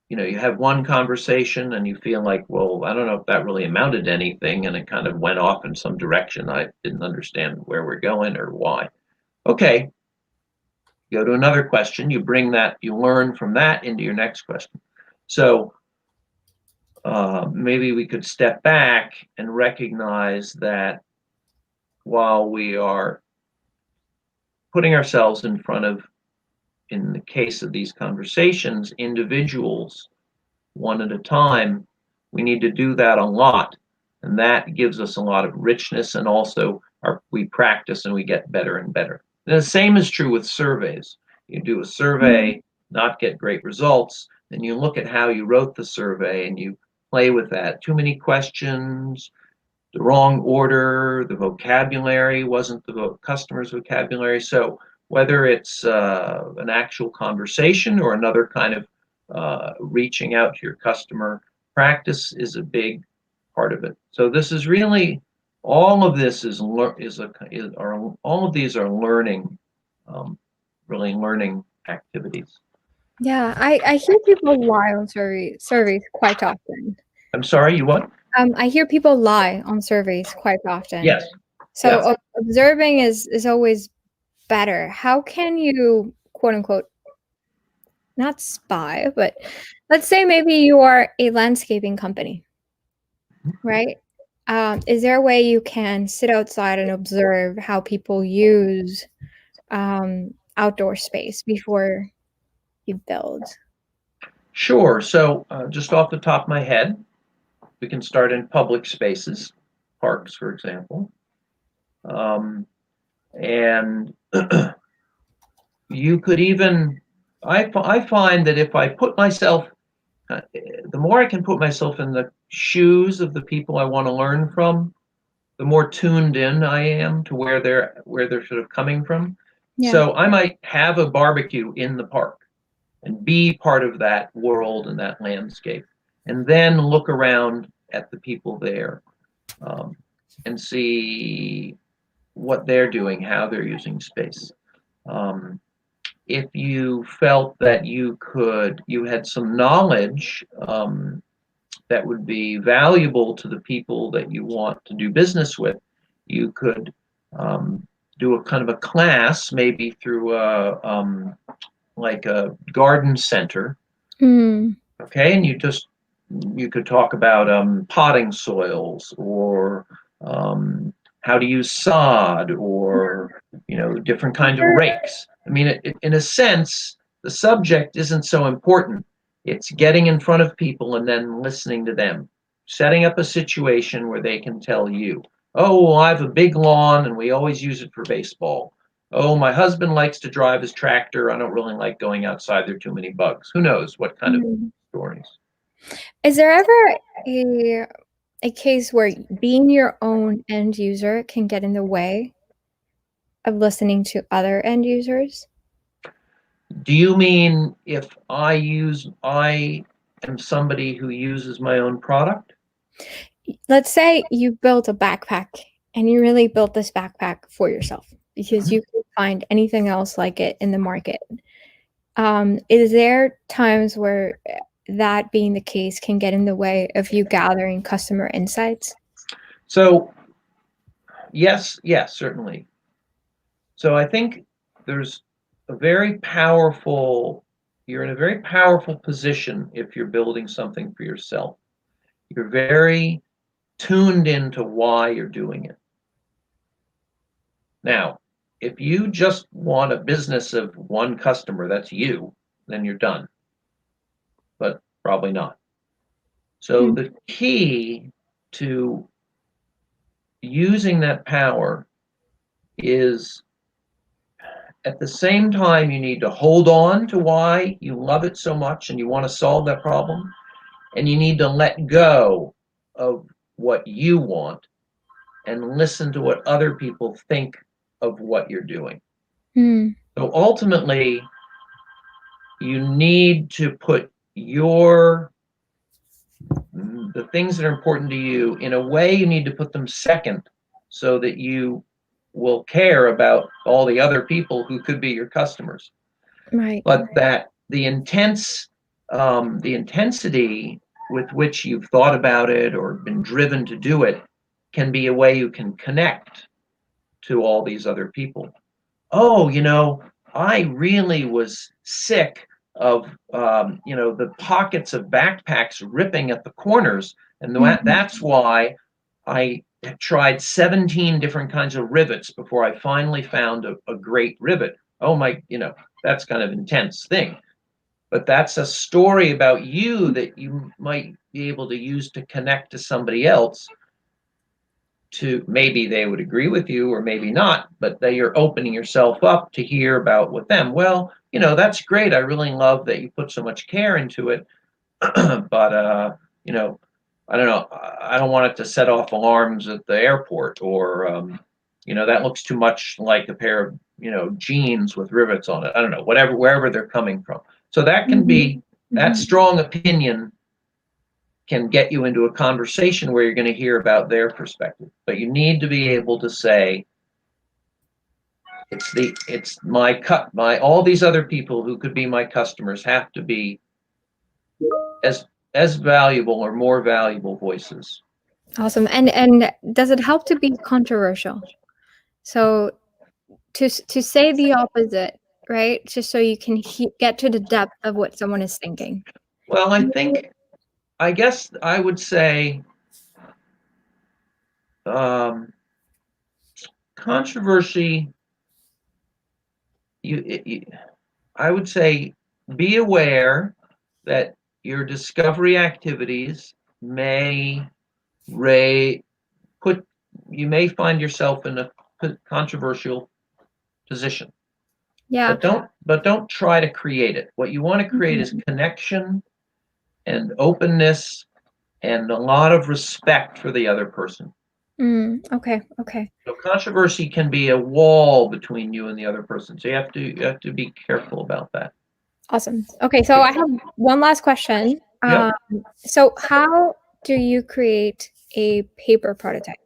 you have one conversation and you feel like, well, I don't know if that really amounted to anything, and it kind of went off in some direction. I didn't understand where we're going or why. Okay, go to another question. You bring that, you learn from that into your next question. So maybe we could step back and recognize that while we are putting ourselves in front of, in the case of these conversations, individuals one at a time, we need to do that a lot And that gives us a lot of richness, and also we practice and we get better and better. And the same is true with surveys. You do a Mm. survey, not get great results, then you look at how you wrote the survey and you play with that. Too many questions, the wrong order, the vocabulary wasn't the customer's vocabulary. So whether it's an actual conversation or another kind of reaching out to your customer, practice is a big part of it. So this is really all of this all of these are learning, um, really learning activities. Yeah, I hear people lie on surveys quite often. I'm sorry, you what? I hear people lie on surveys quite often. Yes. So Yeah. observing is always better. How can you, quote unquote, not spy, but let's say maybe you are a landscaping company, right? Is there a way you can sit outside and observe how people use outdoor space before you build? Sure. So just off the top of my head, we can start in public spaces, parks, for example. And you could even, I find that if I put myself, the more I can put myself in the shoes of the people I want to learn from, the more tuned in I am to where they're sort of coming from. Yeah. So I might have a barbecue in the park and be part of that world and that landscape, and then look around at the people there, um, and see what they're doing, how they're using space. Um, if you felt that you had some knowledge that would be valuable to the people that you want to do business with, you could do a kind of a class, maybe through like a garden center. Mm. Okay, and you could talk about potting soils, or um, how to use sod, or different Is kinds of there rakes. I mean, in a sense, the subject isn't so important. It's getting in front of people and then listening to them, setting up a situation where they can tell you, "Oh, well, I have a big lawn and we always use it for baseball. Oh, my husband likes to drive his tractor. I don't really like going outside. There are too many bugs." Who knows what kind of mm. stories. Is there ever a a case where being your own end user can get in the way of listening to other end users? Do you mean if I am somebody who uses my own product? Let's say you built a backpack and you really built this backpack for yourself because Mhm. you could find anything else like it in the market. Is there times where that being the case can get in the way of you gathering customer insights? So yes, yes, certainly. So I think there's a very powerful, you're in a very powerful position if you're building something for yourself. You're very tuned into why you're doing it. Now, if you just want a business of one customer, that's you, then you're done, but probably not. So Mm. the key to using that power is, at the same time, you need to hold on to why you love it so much and you want to solve that problem, and you need to let go of what you want and listen to what other people think of what you're doing. Mm. So ultimately, you need to put your the things that are important to you, in a way you need to put them second, so that you will care about all the other people who could be your customers. Right. But that the intensity with which you've thought about it or been driven to do it can be a way you can connect to all these other people. Oh, I really was sick of the pockets of backpacks ripping at the corners, and Mhm. that's why I tried 17 different kinds of rivets before I finally found a great rivet. Oh my, that's kind of intense thing. But that's a story about you that you might be able to use to connect to somebody else. to, maybe they would agree with you or maybe not, but that you're opening yourself up to hear about with them. Well, that's great. I really love that you put so much care into it. But I don't know. I don't want it to set off alarms at the airport, or that looks too much like a pair of jeans with rivets on it. I don't know. Whatever, wherever they're coming from. So that can be that strong opinion can get you into a conversation where you're going to hear about their perspective. But you need to be able to say, it's my all these other people who could be my customers have to be as valuable or more valuable voices. Awesome. And does it help to be controversial? So to say the opposite, right? Just so you can get to the depth of what someone is thinking. Well, I guess I would say controversy. I would say be aware that your discovery activities may you may find yourself in a controversial position. Yeah. But don't try to create it. What you want to create is connection and openness and a lot of respect for the other person. Okay. So controversy can be a wall between you and the other person. So you have to be careful about that. Awesome. Okay, so I have one last question. Yep. So how do you create a paper prototype?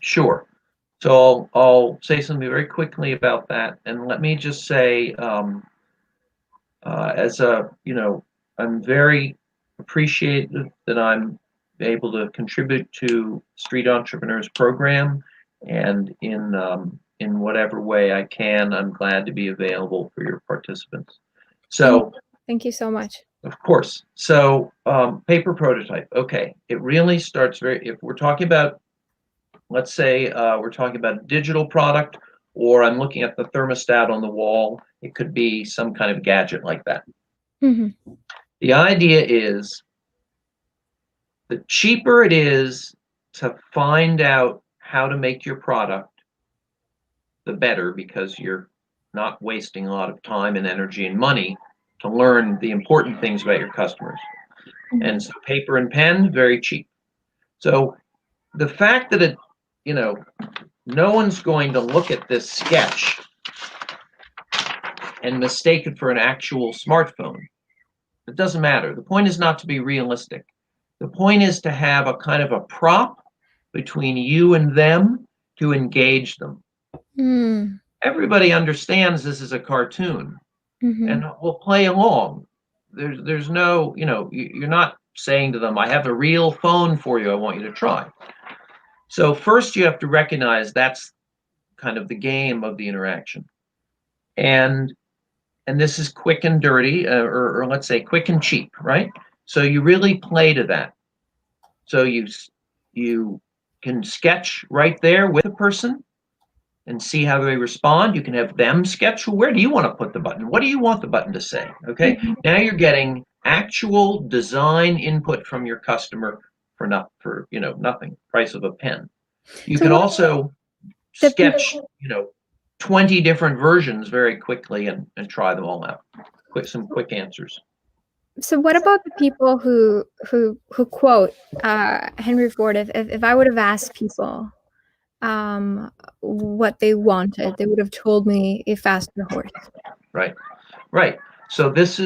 Sure. So I'll say something very quickly about that, and let me just say, I'm very appreciative that I'm able to contribute to Street Entrepreneurs Program, and in whatever way I can, I'm glad to be available for your participants. So thank you so much. Of course. So paper prototype. Okay, it really starts if we're talking about, let's say we're talking about a digital product, or I'm looking at the thermostat on the wall. It could be some kind of gadget like that. The idea is, the cheaper it is to find out how to make your product, the better, because you're not wasting a lot of time and energy and money to learn the important things about your customers. And so paper and pen, very cheap. So the fact that no one's going to look at this sketch and mistake it for an actual smartphone. It doesn't matter. The point is not to be realistic. The point is to have a kind of a prop between you and them to engage them. Everybody understands this is a cartoon, and will play along. There's no, you're not saying to them, I have a real phone for you, I want you to try. So first you have to recognize that's kind of the game of the interaction. And this is quick and dirty, or let's say quick and cheap, right? So you really play to that. So you can sketch right there with a person and see how they respond. You can have them sketch. Well, where do you want to put the button? What do you want the button to say? Okay. Now you're getting actual design input from your customer for nothing. Price of a pen. You can also sketch 20 different versions very quickly and try them all out. Some quick answers. So what about the people who quote Henry Ford? If I would have asked people what they wanted, they would have told me a faster horse. Right. So that's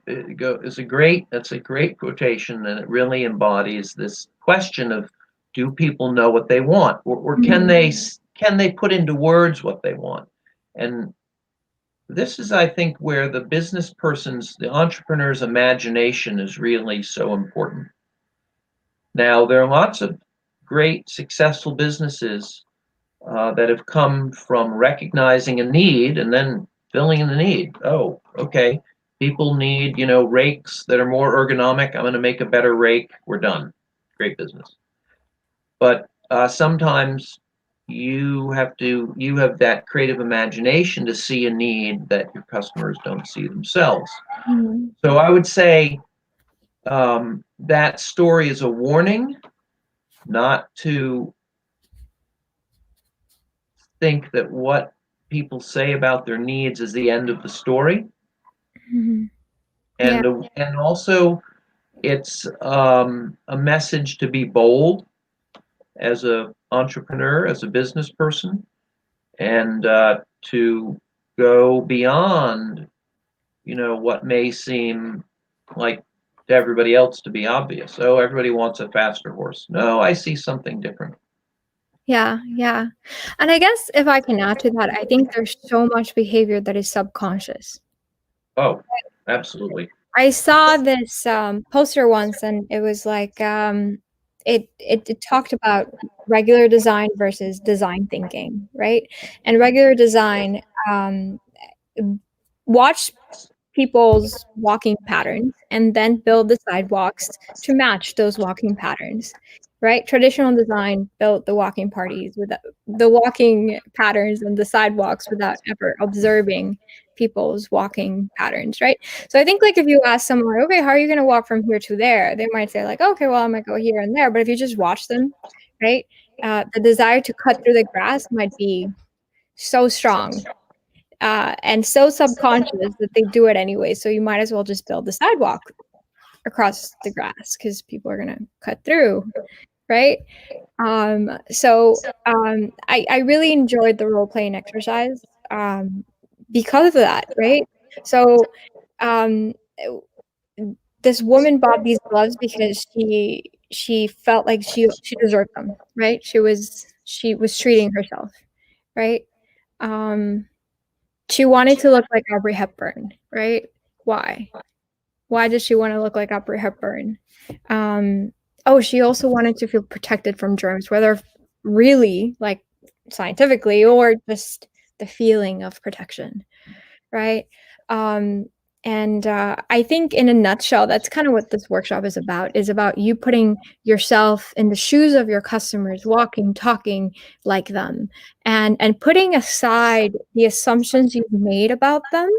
a great quotation, and it really embodies this question of, do people know what they want, or can they put into words what they want? And this is, I think, where the the entrepreneur's imagination is really so important. Now, there are lots of great successful businesses that have come from recognizing a need and then filling in the need. Oh, okay. People need, rakes that are more ergonomic. I'm going to make a better rake. We're done. Great business. But sometimes you have that creative imagination to see a need that your customers don't see themselves. So I would say that story is a warning not to think that what people say about their needs is the end of the story. Mhm. Yeah. And also it's a message to be bold as a entrepreneur, as a business person, and to go beyond, what may seem like to everybody else to be obvious. Oh, everybody wants a faster horse. No, I see something different. Yeah, yeah. And I guess if I can add to that, I think there's so much behavior that is subconscious. Oh, absolutely. I saw this poster once, and it was like it talked about regular design versus design thinking, right? And regular design, um, watch people's walking patterns and then build the sidewalks to match those walking patterns, right? Traditional design built the walking parties with the walking patterns and the sidewalks without ever observing people's walking patterns, right? So I think like if you ask someone, okay, how are you going to walk from here to there? They might say like, okay, well, I might go here and there. But if you just watch them, right? The desire to cut through the grass might be so strong and so subconscious that they do it anyway. So you might as well just build the sidewalk across the grass because people are gonna cut through, right? I really enjoyed the role playing exercise because of that, right? So um, this woman bought these gloves because she felt like she deserved them, right? She was treating herself, right? Um, She wanted to look like Audrey Hepburn, right? Why? Why does she wanna look like Audrey Hepburn? Um, oh, she also wanted to feel protected from germs, whether really, like, scientifically or just the feeling of protection, right? Um, I think in a nutshell, that's kinda what this workshop is about you putting yourself in the shoes of your customers, walking, talking like them, and putting aside the assumptions you've made about them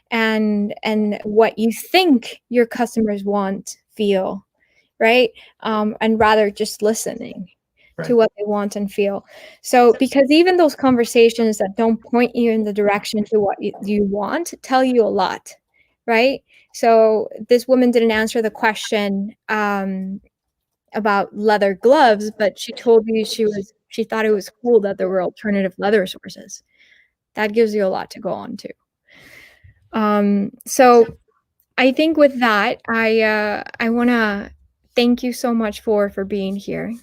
and what you think your customers want, feel, right? And rather just listening to Right. what they want and feel. So, because even those conversations that don't point you in the direction to what you want tell you a lot, right? So, this woman didn't answer the question about leather gloves, but she told you she thought it was cool that there were alternative leather sources. That gives you a lot to go on to. So I think with that, I wanna thank you so much for being here.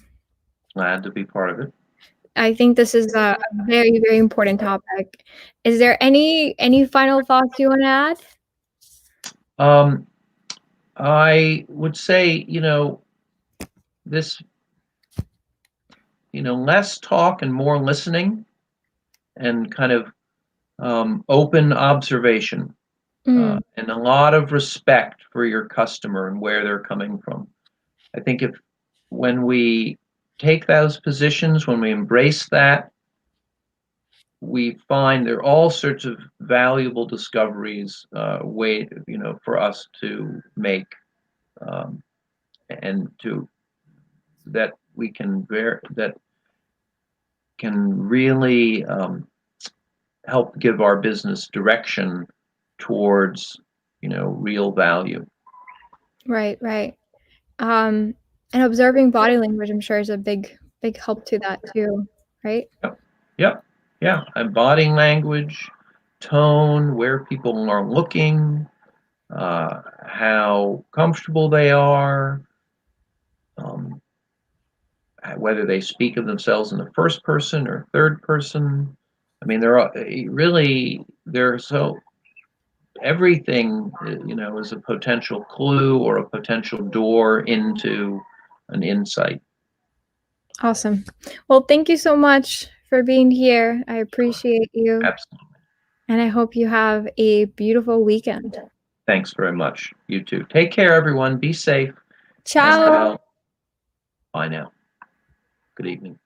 Glad to be part of it. I think this is a very, very important topic. Is there any final thoughts you wanna add? Um, I would say, this, less talk and more listening and kind of open observation Mm, and a lot of respect for your customer and where they're coming from. I think if when we take those positions, when we embrace that, we find there are all sorts of valuable discoveries, for us to make, um, and to that we can that can really help give our business direction towards, real value. right, right. Um, and observing body language, I'm sure is a big, big help to that too, right? Yep. Yep. Yeah. And body language, tone, where people are looking, how comfortable they are, um, whether they speak of themselves in the first person or third person. I mean, they're really they're so everything, is a potential clue or a potential door into an insight. Awesome. Well, thank you so much for being here. I appreciate you, Absolutely. and I hope you have a beautiful weekend. Thanks very much. You too. Take care, everyone. Be safe. And Ciao. bye now. Good evening.